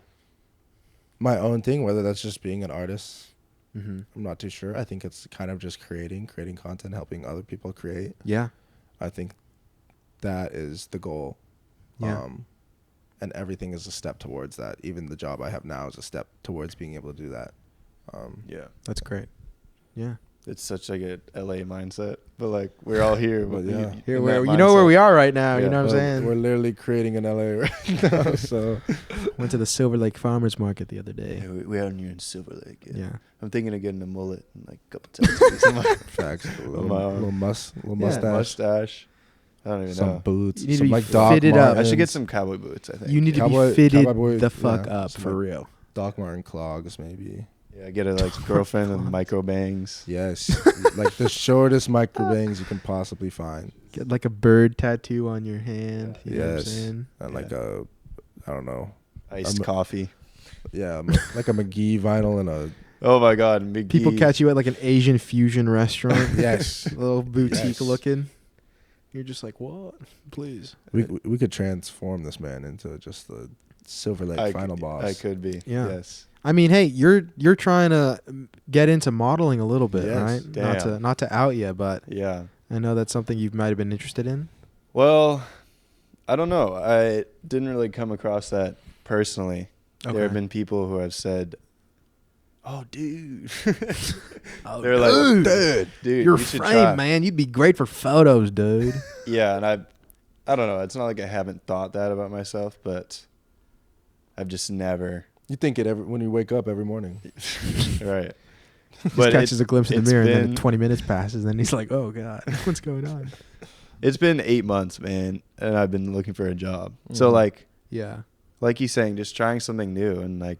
my own thing, whether that's just being an artist. Mm-hmm. I'm not too sure. I think it's kind of just creating content, helping other people create. Yeah. I think that is the goal. Yeah. And everything is a step towards that. Even the job I have now is a step towards being able to do that. yeah, That's great. Yeah. it's such like a LA mindset. But like we're all here. But yeah. Here in where that you know where mindset. we are right now. You Yeah. know what I'm But saying? we're literally creating an LA right now. So Went to the Silver Lake Farmers Market the other day. Yeah, we're out here in Silver Lake. Yeah. I'm thinking of getting a mullet and like a couple tattoos on my facts, a On my arm. little Yeah. mustache, mustache. I don't even some know. boots, You need to some be like Doc fitted up. I should get Martens, some cowboy boots. I think. You need to Cowboy- be fitted cowboy the boot, fuck yeah, up some for like- real. Doc Martin clogs, maybe. Yeah, get a like girlfriend with micro bangs. Yes, like the shortest micro bangs you can possibly find, Get like a bird tattoo on your hand. You know what I'm Yes. saying? and Yeah. like I don't know, Iced coffee. yeah, like a McGee vinyl and a Oh my God, McGee. People catch you at like an Asian fusion restaurant. yes. A little boutique Yes. looking. You're just like, what? Please. We could transform this man into just the Silver Lake final boss. I could be. Yeah. Yes. I mean, hey, you're trying to get into modeling a little bit, Yes. right? Damn. Not to out you, but Yeah. I know that's something you might have been interested in. Well, I don't know. I didn't really come across that personally. There have been people who have said, "Oh, dude." Oh, They're like, dude, your you should frame, try. man. You'd be great for photos, dude. Yeah, and I don't know. It's not like I haven't thought that about myself, but I've just never. You think it when you wake up every morning. Right. Just But catches a glimpse in it's the mirror, and been- then 20 minutes passes, and he's like, "Oh God, what's going on?" It's been 8 months, man, and I've been looking for a job. So Mhm. like he's saying, just trying something new, and like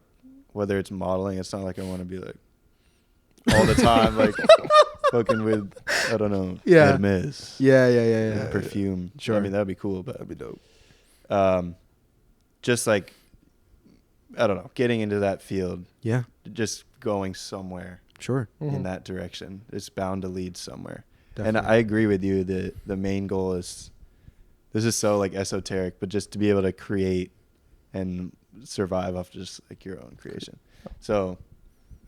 whether it's modeling, it's not like I want to be like all the time like fucking with I don't know, Yeah. Hermes, Yeah. perfume. Sure. I mean that'd be cool, but That'd be dope. just like I don't know, getting into that field, Yeah, just going somewhere sure. in that direction. It's bound to lead somewhere. Definitely. And I agree with you that the main goal is, this is so like esoteric, but just to be able to create and survive off just like your own creation. So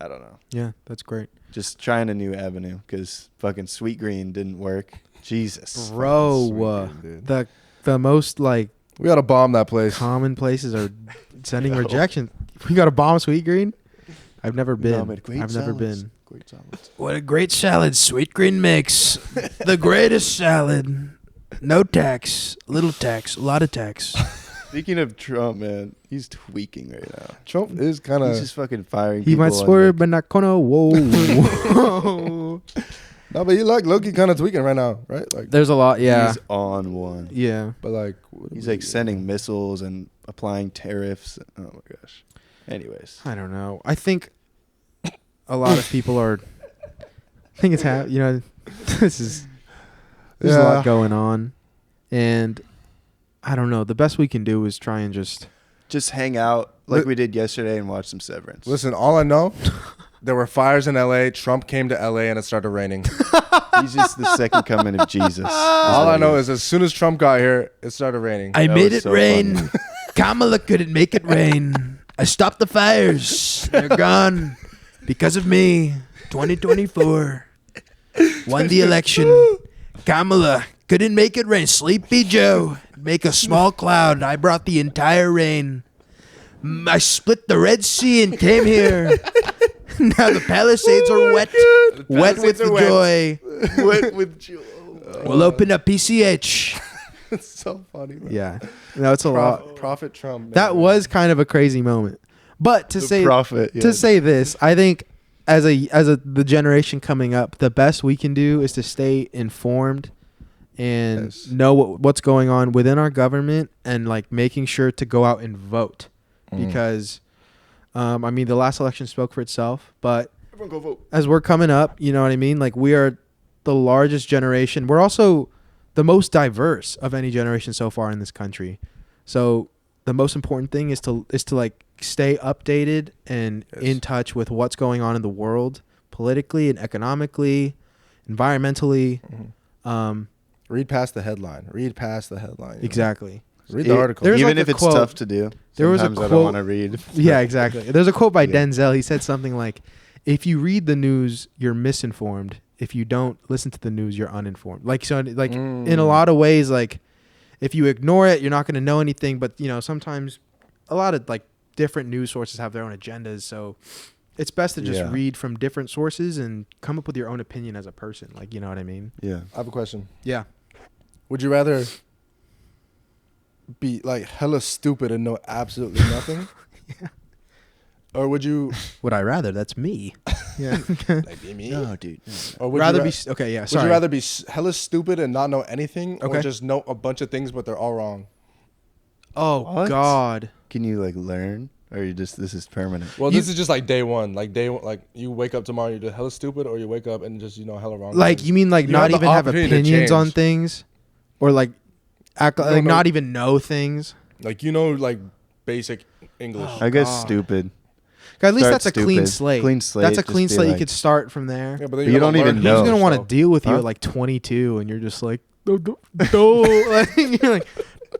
I don't know. Yeah, that's great. Just trying a new avenue because fucking Sweet Green didn't work. Jesus. Bro, Sweet green, dude. the most like We gotta bomb that place. common places are sending rejection. We got a bomb Sweet Green. I've never been. I've never been. Great salads. What a great salad Sweet Green makes. The greatest salad. No tax, little tax, a lot of tax. Speaking of Trump, man, he's tweaking right now. Trump is kind He's of just fucking firing He people. might on, swerve, like- but not gonna. Whoa. no, but you like Loki kind of tweaking right now, right? Like, There's a lot. Yeah. He's on one. Yeah. but like what He's do like we- sending missiles and applying tariffs. Oh my gosh. Anyways. I don't know. I think a lot of people are. I think it's there's a Yeah. lot going on, and I don't know. The best we can do is try and just. Just hang out like Li- we did yesterday and watch some Severance. Listen, all I know, there were fires in LA. Trump came to LA and it started raining. He's just the second coming of Jesus. All I know is as soon as Trump got here, it started raining. I That made was it so rain. funny. Kamala couldn't make it rain. I stopped the fires. They're gone because of me. 2024 won the election. Kamala couldn't make it rain. Sleepy Joe make a small cloud. I brought the entire rain. I split the Red Sea and came here. Now the Palisades are wet. Wet with joy. Wet with joy. We'll open up PCH. It's so funny, man. Yeah. No, it's a lot. Prophet Trump. Man. That was kind of a crazy moment. But to say prophet. to say this, I think as the generation coming up, the best we can do is to stay informed and Yes. know what's going on within our government and like making sure to go out and vote because I mean the last election spoke for itself, but Everyone go vote. as we're coming up, you know what I mean? Like we are the largest generation. We're also the most diverse of any generation so far in this country. So the most important thing is to like stay updated and Yes. in touch with what's going on in the world politically and economically, environmentally. Read past the headline. You know? Exactly. Read the article. There's Even like if a it's quote- tough to do. there was a Sometimes I don't quote- want to read. Yeah, exactly. There's a quote by Yeah. Denzel. He said something like, if you read the news, you're misinformed. If you don't listen to the news, you're uninformed. Like, so, like in a lot of ways, like if you ignore it, you're not going to know anything. But, you know, sometimes a lot of like different news sources have their own agendas. So it's best to just read from different sources and come up with your own opinion as a person. Like, you know what I mean? Yeah. I have a question. Yeah. Would you rather be like hella stupid and know absolutely nothing? Or would you Would I rather? That's me. Yeah. like be me? No, dude. No. Or would rather you be okay. Yeah. would Sorry. you rather be hella stupid and not know anything, or Okay. just know a bunch of things but they're all wrong? Oh What? God. Can you like learn, or you just this is permanent? Well, this is just like day one. Like day one, like you wake up tomorrow, you're just hella stupid, or you wake up and just hella wrong. Like things. you mean like You not have the even have opportunity to opinions on change. things, or like act like No. not even know things. Like you know, like basic English. Oh. I guess God. stupid. At least Start that's a clean stupid. slate. Clean slate, That's a just clean be slate. You like- could start from there. Yeah, but then You gotta don't learn even things know. Who's gonna want to yourself. deal with you Huh? at like 22 and you're just like, no. Like, you're like,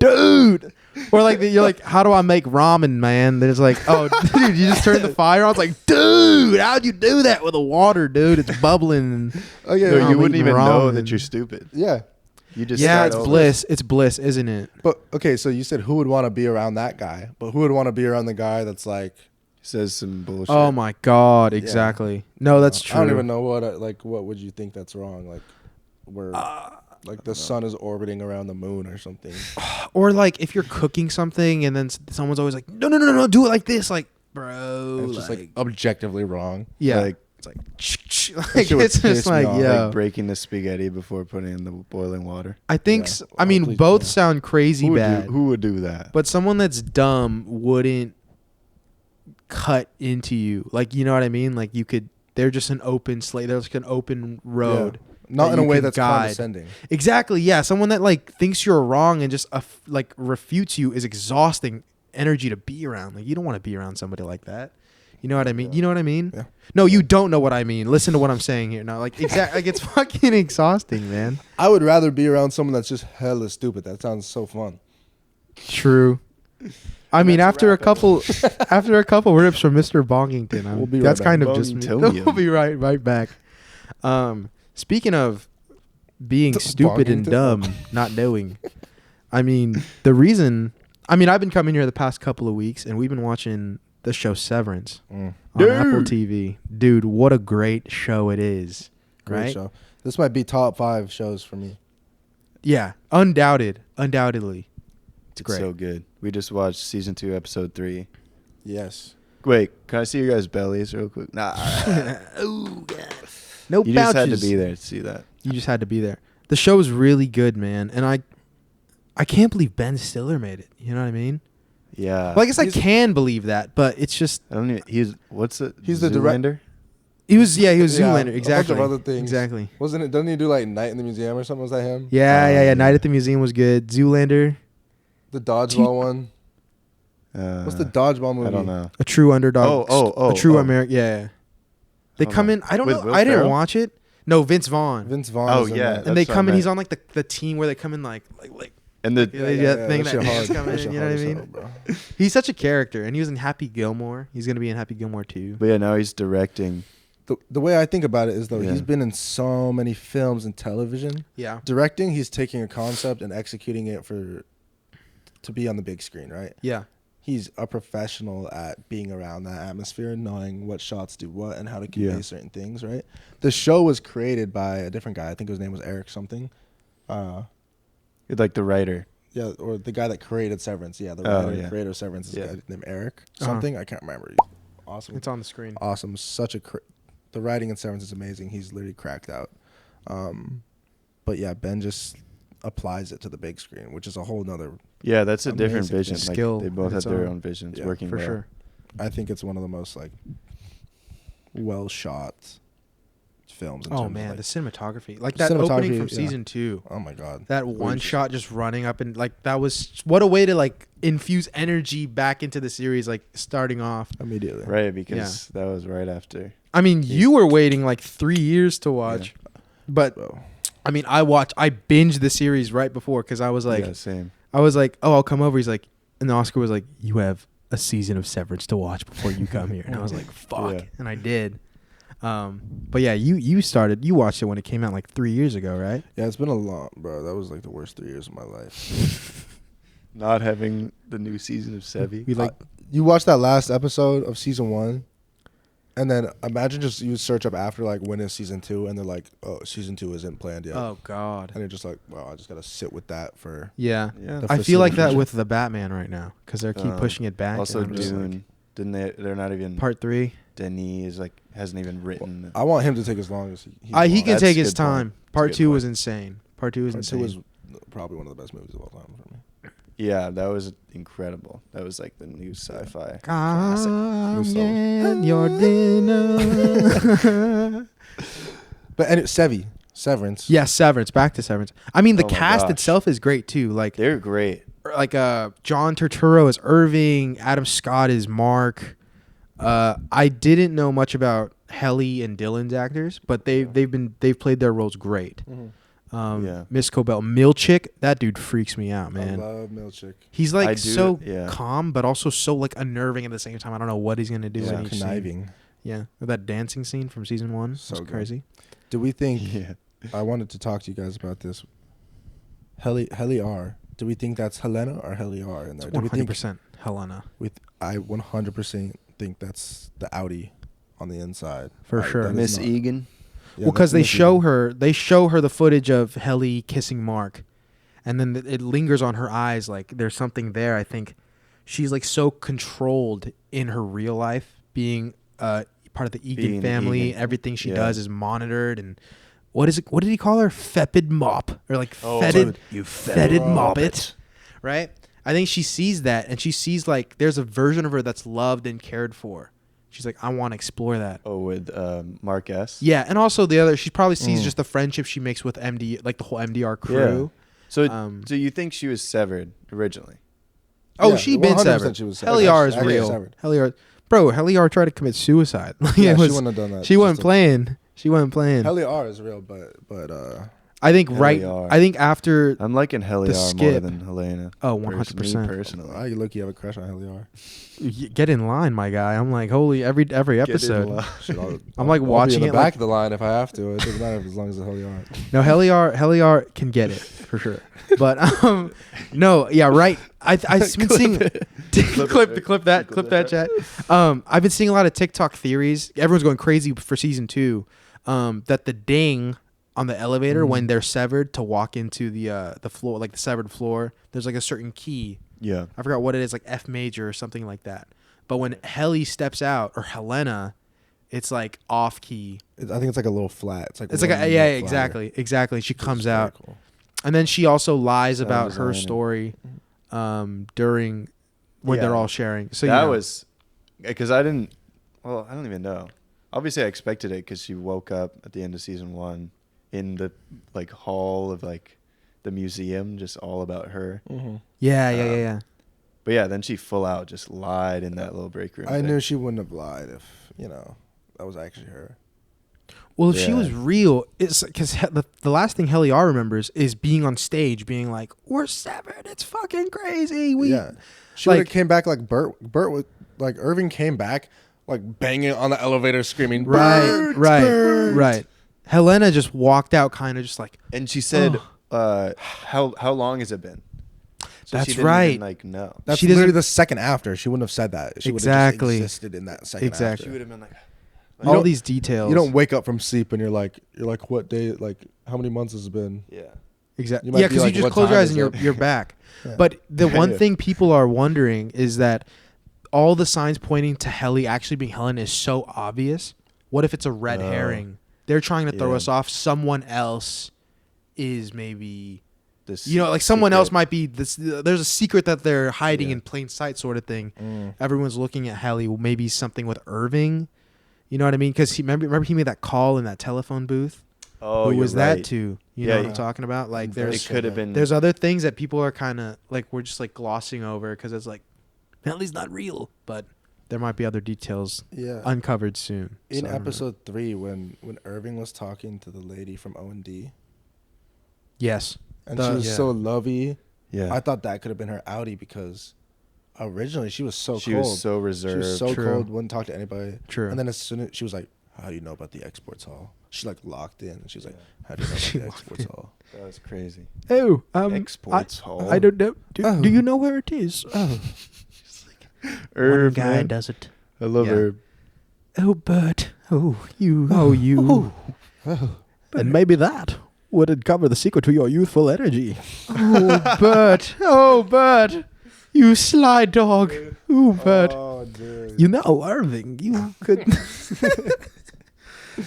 dude. Or like you're like, how do I make ramen, man? There's like, oh, dude, you just turned the fire on. It's like, dude, how'd you do that with the water, dude? It's bubbling. Oh yeah, No, I'm you wouldn't eating even know ramen. that you're stupid. yeah. You just Yeah, start it's over. bliss. It's bliss, isn't it? But okay, so you said who would want to be around that guy, but who would want to be around the guy that's like, Says some bullshit. Oh my God, exactly. No, that's true. I don't even know what would you think that's wrong? Like, where like the sun is orbiting around the moon or something. Or like if you're cooking something and then someone's always like, no, do it like this, like, bro. And it's just like objectively wrong. yeah, Like, it's like, shit would it's piss just me like, off. yeah. like breaking the spaghetti before putting in the boiling water. I think. Yeah. I mean, Please, both yeah. sound crazy Who would, bad, who would do that? but someone that's dumb wouldn't cut into you. Like, you know what I mean? Like you could. They're just an open slate. There's like an open road. Not that in a you way can that's guide. condescending. Exactly. Yeah. Someone that like thinks you're wrong and just like refutes you is exhausting energy to be around. Like you don't want to be around somebody like that. You know what I mean? Yeah. You know what I mean? Yeah. No, you don't know what I mean. Listen to what I'm saying here. No, like like it's fucking exhausting, man. I would rather be around someone that's just hella stupid. That sounds so fun. True. I mean, That's a after a wrap, couple, after a couple rips from Mr. Bongington, We'll be that's right kind back. of just me. Bongingtonium. We'll be right back. Speaking of being stupid and Bongington? dumb, not knowing. I mean, the reason. I mean, I've been coming here the past couple of weeks, and we've been watching the show Severance on Apple TV. Dude, what a great show it is! Great Right? show. This might be top 5 shows for me. Yeah, undoubtedly. It's great. So good. We just watched season 2, episode 3. Yes. Wait, can I see your guys' bellies real quick? Nah. Ooh, yeah. No You pouches. just had to be there to see that. You just had to be there. The show is really good, man, and I can't believe Ben Stiller made it. You know what I mean? Yeah. Well, I guess I he's- can believe that, but it's just I don't even. He's what's it? He's the direct- Zoolander? he was Yeah, Zoolander, a bunch exactly. of other things. Exactly. Wasn't it? Doesn't he do like Night in the Museum or something? Was that him? Yeah. Night at the Museum was good. Zoolander, The dodgeball one. What's the dodgeball movie? I don't know. a true underdog. Oh, a true oh. American. Yeah. They don't come know. in. I don't With know. Will I didn't Ferrell? watch it. No, Vince Vaughn. Vince Vaughn. Oh, is in yeah, that. And they that's what come I in. He's meant. on like the team where they come in like And the Yeah, that thing that that shit he's coming That in, shit you know what I hard as mean? hell, bro. he's such a character, and he was in Happy Gilmore. He's gonna be in Happy Gilmore too. but yeah, now he's directing. The way I think about it is though, Yeah. he's been in so many films and television. Yeah. Directing, he's taking a concept and executing it to be on the big screen, right? Yeah. He's a professional at being around that atmosphere and knowing what shots do what and how to convey Yeah. certain things, right? The show was created by a different guy. I think his name was Eric something. Like the writer. Yeah, or the guy that created Severance. Yeah, the Oh, writer, yeah. creator of Severance is a Yeah. guy named Eric Uh-huh. something. I can't remember. He's awesome. It's on the screen. Awesome. Such a the writing in Severance is amazing. He's literally cracked out. But yeah, Ben just applies it to the big screen, which is a whole nother. Yeah, that's a different Amazing vision. thing. Like, Skill they both of have its their own. own visions Yeah, working For well. sure. I think it's one of the most like well shot films. In Oh terms man, of, the like, cinematography, like The that opening cinematography, from yeah. season 2. oh my god, That one Gorgeous. shot just running up and like that was what a way to like infuse energy back into the series, like starting off. immediately. Right, because that was right after. I mean, you were waiting like 3 years to watch, but Bro. I mean, I binged the series right before because I was like, yeah, same. I was like, oh, I'll come over. He's like, and Oscar was like, you have a season of Severance to watch before you come here, and I was like, fuck, Yeah. and I did. But yeah, you watched it when it came out like 3 years ago, right? Yeah, it's been a lot, bro. That was like the worst 3 years of my life. Not having the new season of Sevi. We like, You watched that last episode of season 1, and then imagine just you search up after like when is season 2, and they're like, oh, season 2 isn't planned yet. oh god, And you're just like, wow, I just gotta sit with that for. yeah. Yeah. The I feel like that foreseeable with the Batman right now because they keep pushing it back. Also, and I'm just Dune. like, Didn't they? They're not even. Part 3. Denis is like hasn't even written. I want him to take as long as he He wants. can That's take a his good point. time. That's a Part good 2 point. was insane. Part 2 was Part 2 insane. was probably one of the best movies of all time for me. Yeah, that was incredible. That was like the new sci-fi. Come New get your dinner. But Severance. Yeah, Severance. Back to Severance. I mean, the Oh my cast gosh. itself is great too. Like They're great. John Turturro is Irving. Adam Scott is Mark. I didn't know much about Helly and Dylan's actors, but they've played their roles great. Mhm. Yeah. Miss Cobell, Milchick, that dude freaks me out, I man. love Milchick. He's I like do- so yeah. calm, but also so like unnerving at the same time. I don't know what he's gonna do Yeah, in each scene. conniving. Yeah, with that dancing scene from season 1 So was good. crazy. Do we think? Yeah. I wanted to talk to you guys about this. Helly R. Do we think that's Helena or Helly R in there? Do we think 100% Helena I 100% think that's the Audi on the inside. for sure. that is Miss not- Egan. Yeah, Well, because that's Miss Egan. they show her the footage of Helly kissing Mark, and then it lingers on her eyes. Like there's something there. I think she's like so controlled in her real life, being part of the Egan Being family. Egan. Everything she Yeah. does is monitored. And what is it? What did he call her? Fetid mop or like Oh, fetid you fetid mop moppet, right? I think she sees that, and she sees like there's a version of her that's loved and cared for. She's like, I want to explore that. Oh, with Mark S. Yeah, and also the other, she probably sees Mm. just the friendship she makes with like the whole MDR crew. So, Um, do you think she was severed originally? Oh, Yeah, she been 100% severed. she was severed. Heliar is Actually real. severed. Heliar, bro, Heliar tried to commit suicide. Like, Yeah, it she was- wouldn't have done that. She wasn't Just a- playing. She wasn't playing. Helly R is real, but I think Heliar. I think after. I'm liking Heliar more skip. than Helena. Oh, Me 100%. personally. I look, you have a crush on Helly R. Get in line, my guy. I'm like, holy every Get in episode. line. Shit, I'm like I'll watching be in it the back like- of the line if I have to. It doesn't matter as long as the Helly R. No, Heliar can get it for sure. But no, yeah, right. I've been seeing clip that chat. I've been seeing a lot of TikTok theories. Everyone's going crazy for season 2. That the ding on the elevator when they're severed to walk into the floor, like the severed floor, there's like a certain key. Yeah. I forgot what it is, like F major or something like that. But when Helly steps out, or Helena, it's like off key. I think it's like a little flat. It's like It's like one yeah, note flatter. exactly. She Which comes is very out. cool. And then she also lies Sound about her designer. story during when they're Yeah. all sharing. So That you know, was because I didn't. Well, I don't even know. Obviously, I expected it because she woke up at the end of season 1 in the like hall of like the museum, just all about her. yeah. But yeah, then she full out just lied in that little break room. I thing. knew she wouldn't have lied if that was actually her. Well, if she Yeah. was real, it's because the last thing Helly R remembers is being on stage, being like, "We're severed. It's fucking crazy." Yeah, she would have like- came back like Bert. Bert would like Irving came back like banging on the elevator, screaming, Right, "Bert, Bert." right. Helena just walked out, kind of just like, And she said, Oh. "How long has it been?" So That's she didn't right. Even, like no. That's She doesn't- literally the second after. She wouldn't have said that. She Exactly. would have just existed in that second Exactly. She would have been like, You all don't- these details. You don't wake up from sleep and you're like, what day? Like, how many months has it been? yeah. Exactly. You might Yeah, be because like, you just "What close your time eyes is and it?" you're back. Yeah. But the one Yeah. thing people are wondering is that all the signs pointing to Helly actually being Helen is so obvious. What if it's a red Oh. herring? They're trying to throw Yeah. us off. Someone else is maybe, This like someone else secret- might be this. There's a secret that they're hiding Yeah. in plain sight, sort of thing. Mm. Everyone's looking at Helly. Maybe something with Irving. You know what I mean? Because he remember he made that call in that telephone booth. Oh, Who you're was that right. to? You Yeah, know what yeah. I'm talking about? Like It there's could have been. there's other things that people are kind of like we're just like glossing over because it's like Helly's not real, but there might be other details Yeah. uncovered soon. In So, episode 3, when Irving was talking to the lady from O&D, yes, and The- she was yeah. so lovey, Yeah. I thought that could have been her outie because originally she was so she cold. was so She reserved. was so True. cold, wouldn't talk to anybody. true. And then as soon as she was like, "How do you know about the exports hall?" She like locked in, and she was like, Yeah. "How do you know about She the locked exports in. hall?" That was crazy. Oh, Exports hall. I don't know. Do Oh. you know where it is? Oh, Irv, man. does it. I love Yeah. Irv. Oh, Bert. Oh, you. Oh, you. Oh. And maybe that would uncover the secret to your youthful energy. Oh, Bert. Oh, Bert. You sly dog. Oh, Bert. Oh, dude. You know, Irving, you could...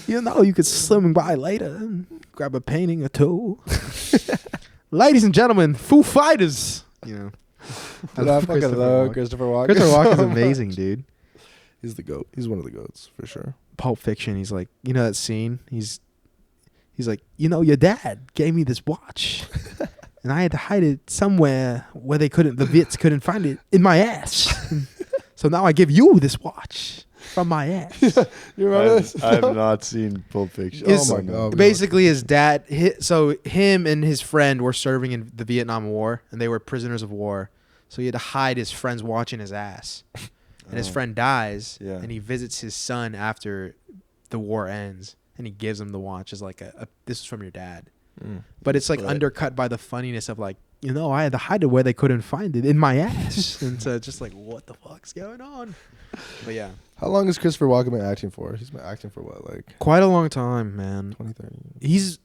you could swim by later and grab a painting or two. Ladies and gentlemen, Foo Fighters. You know. Dude, I fucking Christopher love Walken. Christopher Walken. Christopher Walken's so amazing, much. dude. He's the goat. He's one of the goats for sure. Pulp Fiction, he's like, you know that scene? He's like, you know, your dad gave me this watch. And I had to hide it somewhere where the Vits couldn't find it in my ass. So now I give you this watch from my ass. You remember this? I have not seen Pulp Fiction. His- Oh my God. Basically, his dad, so him and his friend were serving in the Vietnam War, and they were prisoners of war. So he had to hide his friends watching his ass. And his Oh. friend dies, Yeah. and he visits his son after the war ends, and he gives him the watch as like this is from your dad. Mm. But it's like But- undercut by the funniness of like, you know, I had to hide it where they couldn't find it in my ass. And so it's just like, what the fuck's going on? But yeah, How long has Christopher Walken been acting for? He's been acting for what, like quite a long time, man. 20, 30?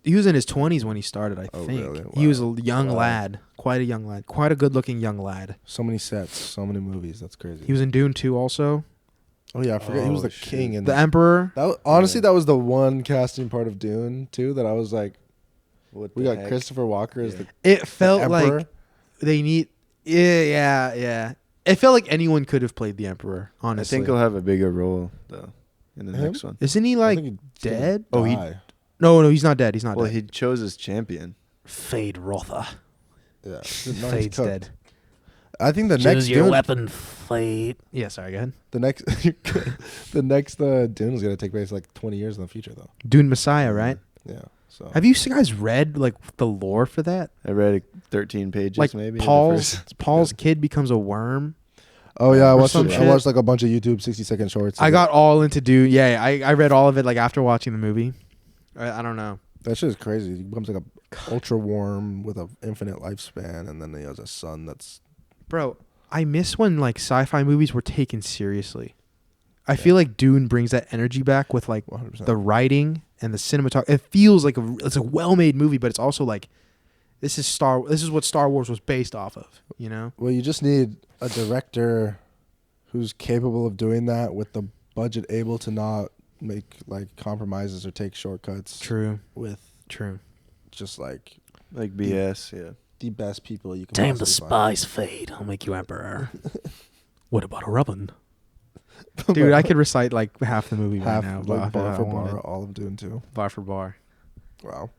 He was in his 20s when he started, I Oh, think. really? He was a Wow. young Wow. lad, quite a young lad, quite a good-looking young lad. So many sets, so many movies. That's crazy. He was in Dune 2 also. Oh yeah, I forget. He was Oh, the shit. king in The Emperor. that. Honestly, Yeah. that was the one casting part of Dune too that I was like, What we the got heck? Christopher Walker as Yeah. the It felt Emperor. like they need... Yeah. It felt like anyone could have played the Emperor, I honestly. think he'll have a bigger role though in the Him? next one. Isn't he I like think he's gonna dead? Oh, he- die. No, he's not dead. He's not Well, dead. he chose his champion. Fade Rotha. Yeah, no, he's Fade's cooked. dead. I think the next Dune, weapon, Fade. Yeah, sorry, go ahead. the next the next Dune is gonna take place like 20 years in the future though. Dune Messiah, right? Yeah. So Have you guys read like the lore for that? I read 13 pages Like maybe. in the Paul's first- kid becomes a worm. Oh yeah, I or watched some I shit. watched like a bunch of YouTube 60-second shorts. I got all into Dune. Yeah, I read all of it like after watching the movie. I don't know. that shit is crazy. He becomes like a ultra worm with an infinite lifespan, and then he has a son that's Bro, I miss when like sci-fi movies were taken seriously. I feel like Dune brings that energy back with like 100%. the writing and the cinematography. It feels like it's a well-made movie, but it's also like this is what Star Wars was based off of, you know? Well, you just need a director who's capable of doing that with the budget able to not make like compromises or take shortcuts. True. With True. just like like BS, yeah. the best people you can. Tame the possibly find. spies fade. I'll make you emperor. What about a robin? Dude, I could recite like half the movie Half right now. like bar I for wanted. bar, all of Dune too. Bar for bar. Wow,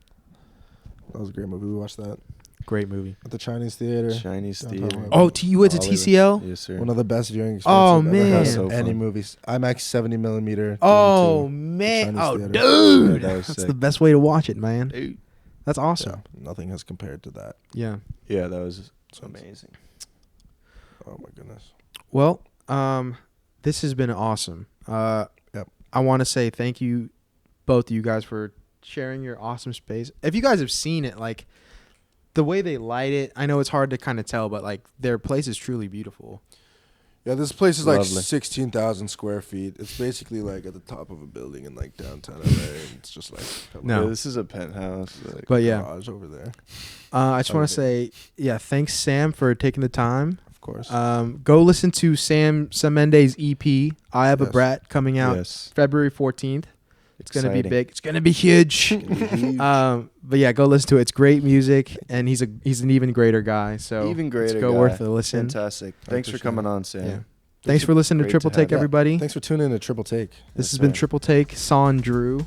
that was a great movie. We watched that Great movie. at the Chinese theater. Chinese Downtown theater. Hollywood. Oh, you went to Hollywood. TCL? Yes, sir. One of the best viewing experiences Oh, I've ever man. had So in any fun. movies. IMAX 70 millimeter. Oh, Dune man. Chinese Oh, theater. dude. Yeah, that was That's sick. the best way to watch it, man. Dude. That's 2. awesome. Yeah, nothing has compared to that. Yeah. Yeah, that was So amazing. Oh my goodness. Well, this has been awesome. Yep. I want to say thank you, both of you guys, for sharing your awesome space. If you guys have seen it, like the way they light it, I know it's hard to kind of tell, but like their place is truly beautiful. Yeah, this place is like Lovely. 16,000 square feet. It's basically like at the top of a building in like downtown LA. It's just like No. Yeah, this is a penthouse. Like, But yeah, garage over there. I just want to say, yeah, thanks Sam for taking the time. Of course. Go listen to Samende's EP, I Have a Yes. Brat, coming out yes. February 14th. It's going to be Exciting. big. It's going to be huge. But yeah, go listen to it. It's great music, and he's an even greater guy. So Even greater it's go guy. worth a listen. Fantastic. I Thanks for appreciate coming it. on, Sam. Yeah. Thanks for listening to Great Triple to have Take, you. everybody. Thanks for tuning in to Triple Take. This Yes, has been sir. Triple Take. Son Drew,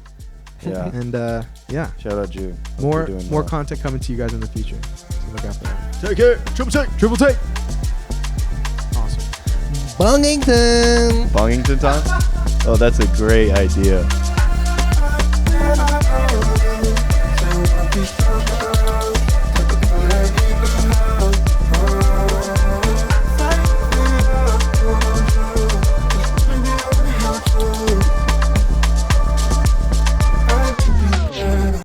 Yeah. and yeah, Shout out Drew. Hope more you're doing more well. content coming to you guys in the future. So look out for that. Take care. Triple Take. Triple Take. Awesome. Bongington. Bongington time? Oh, that's a great idea.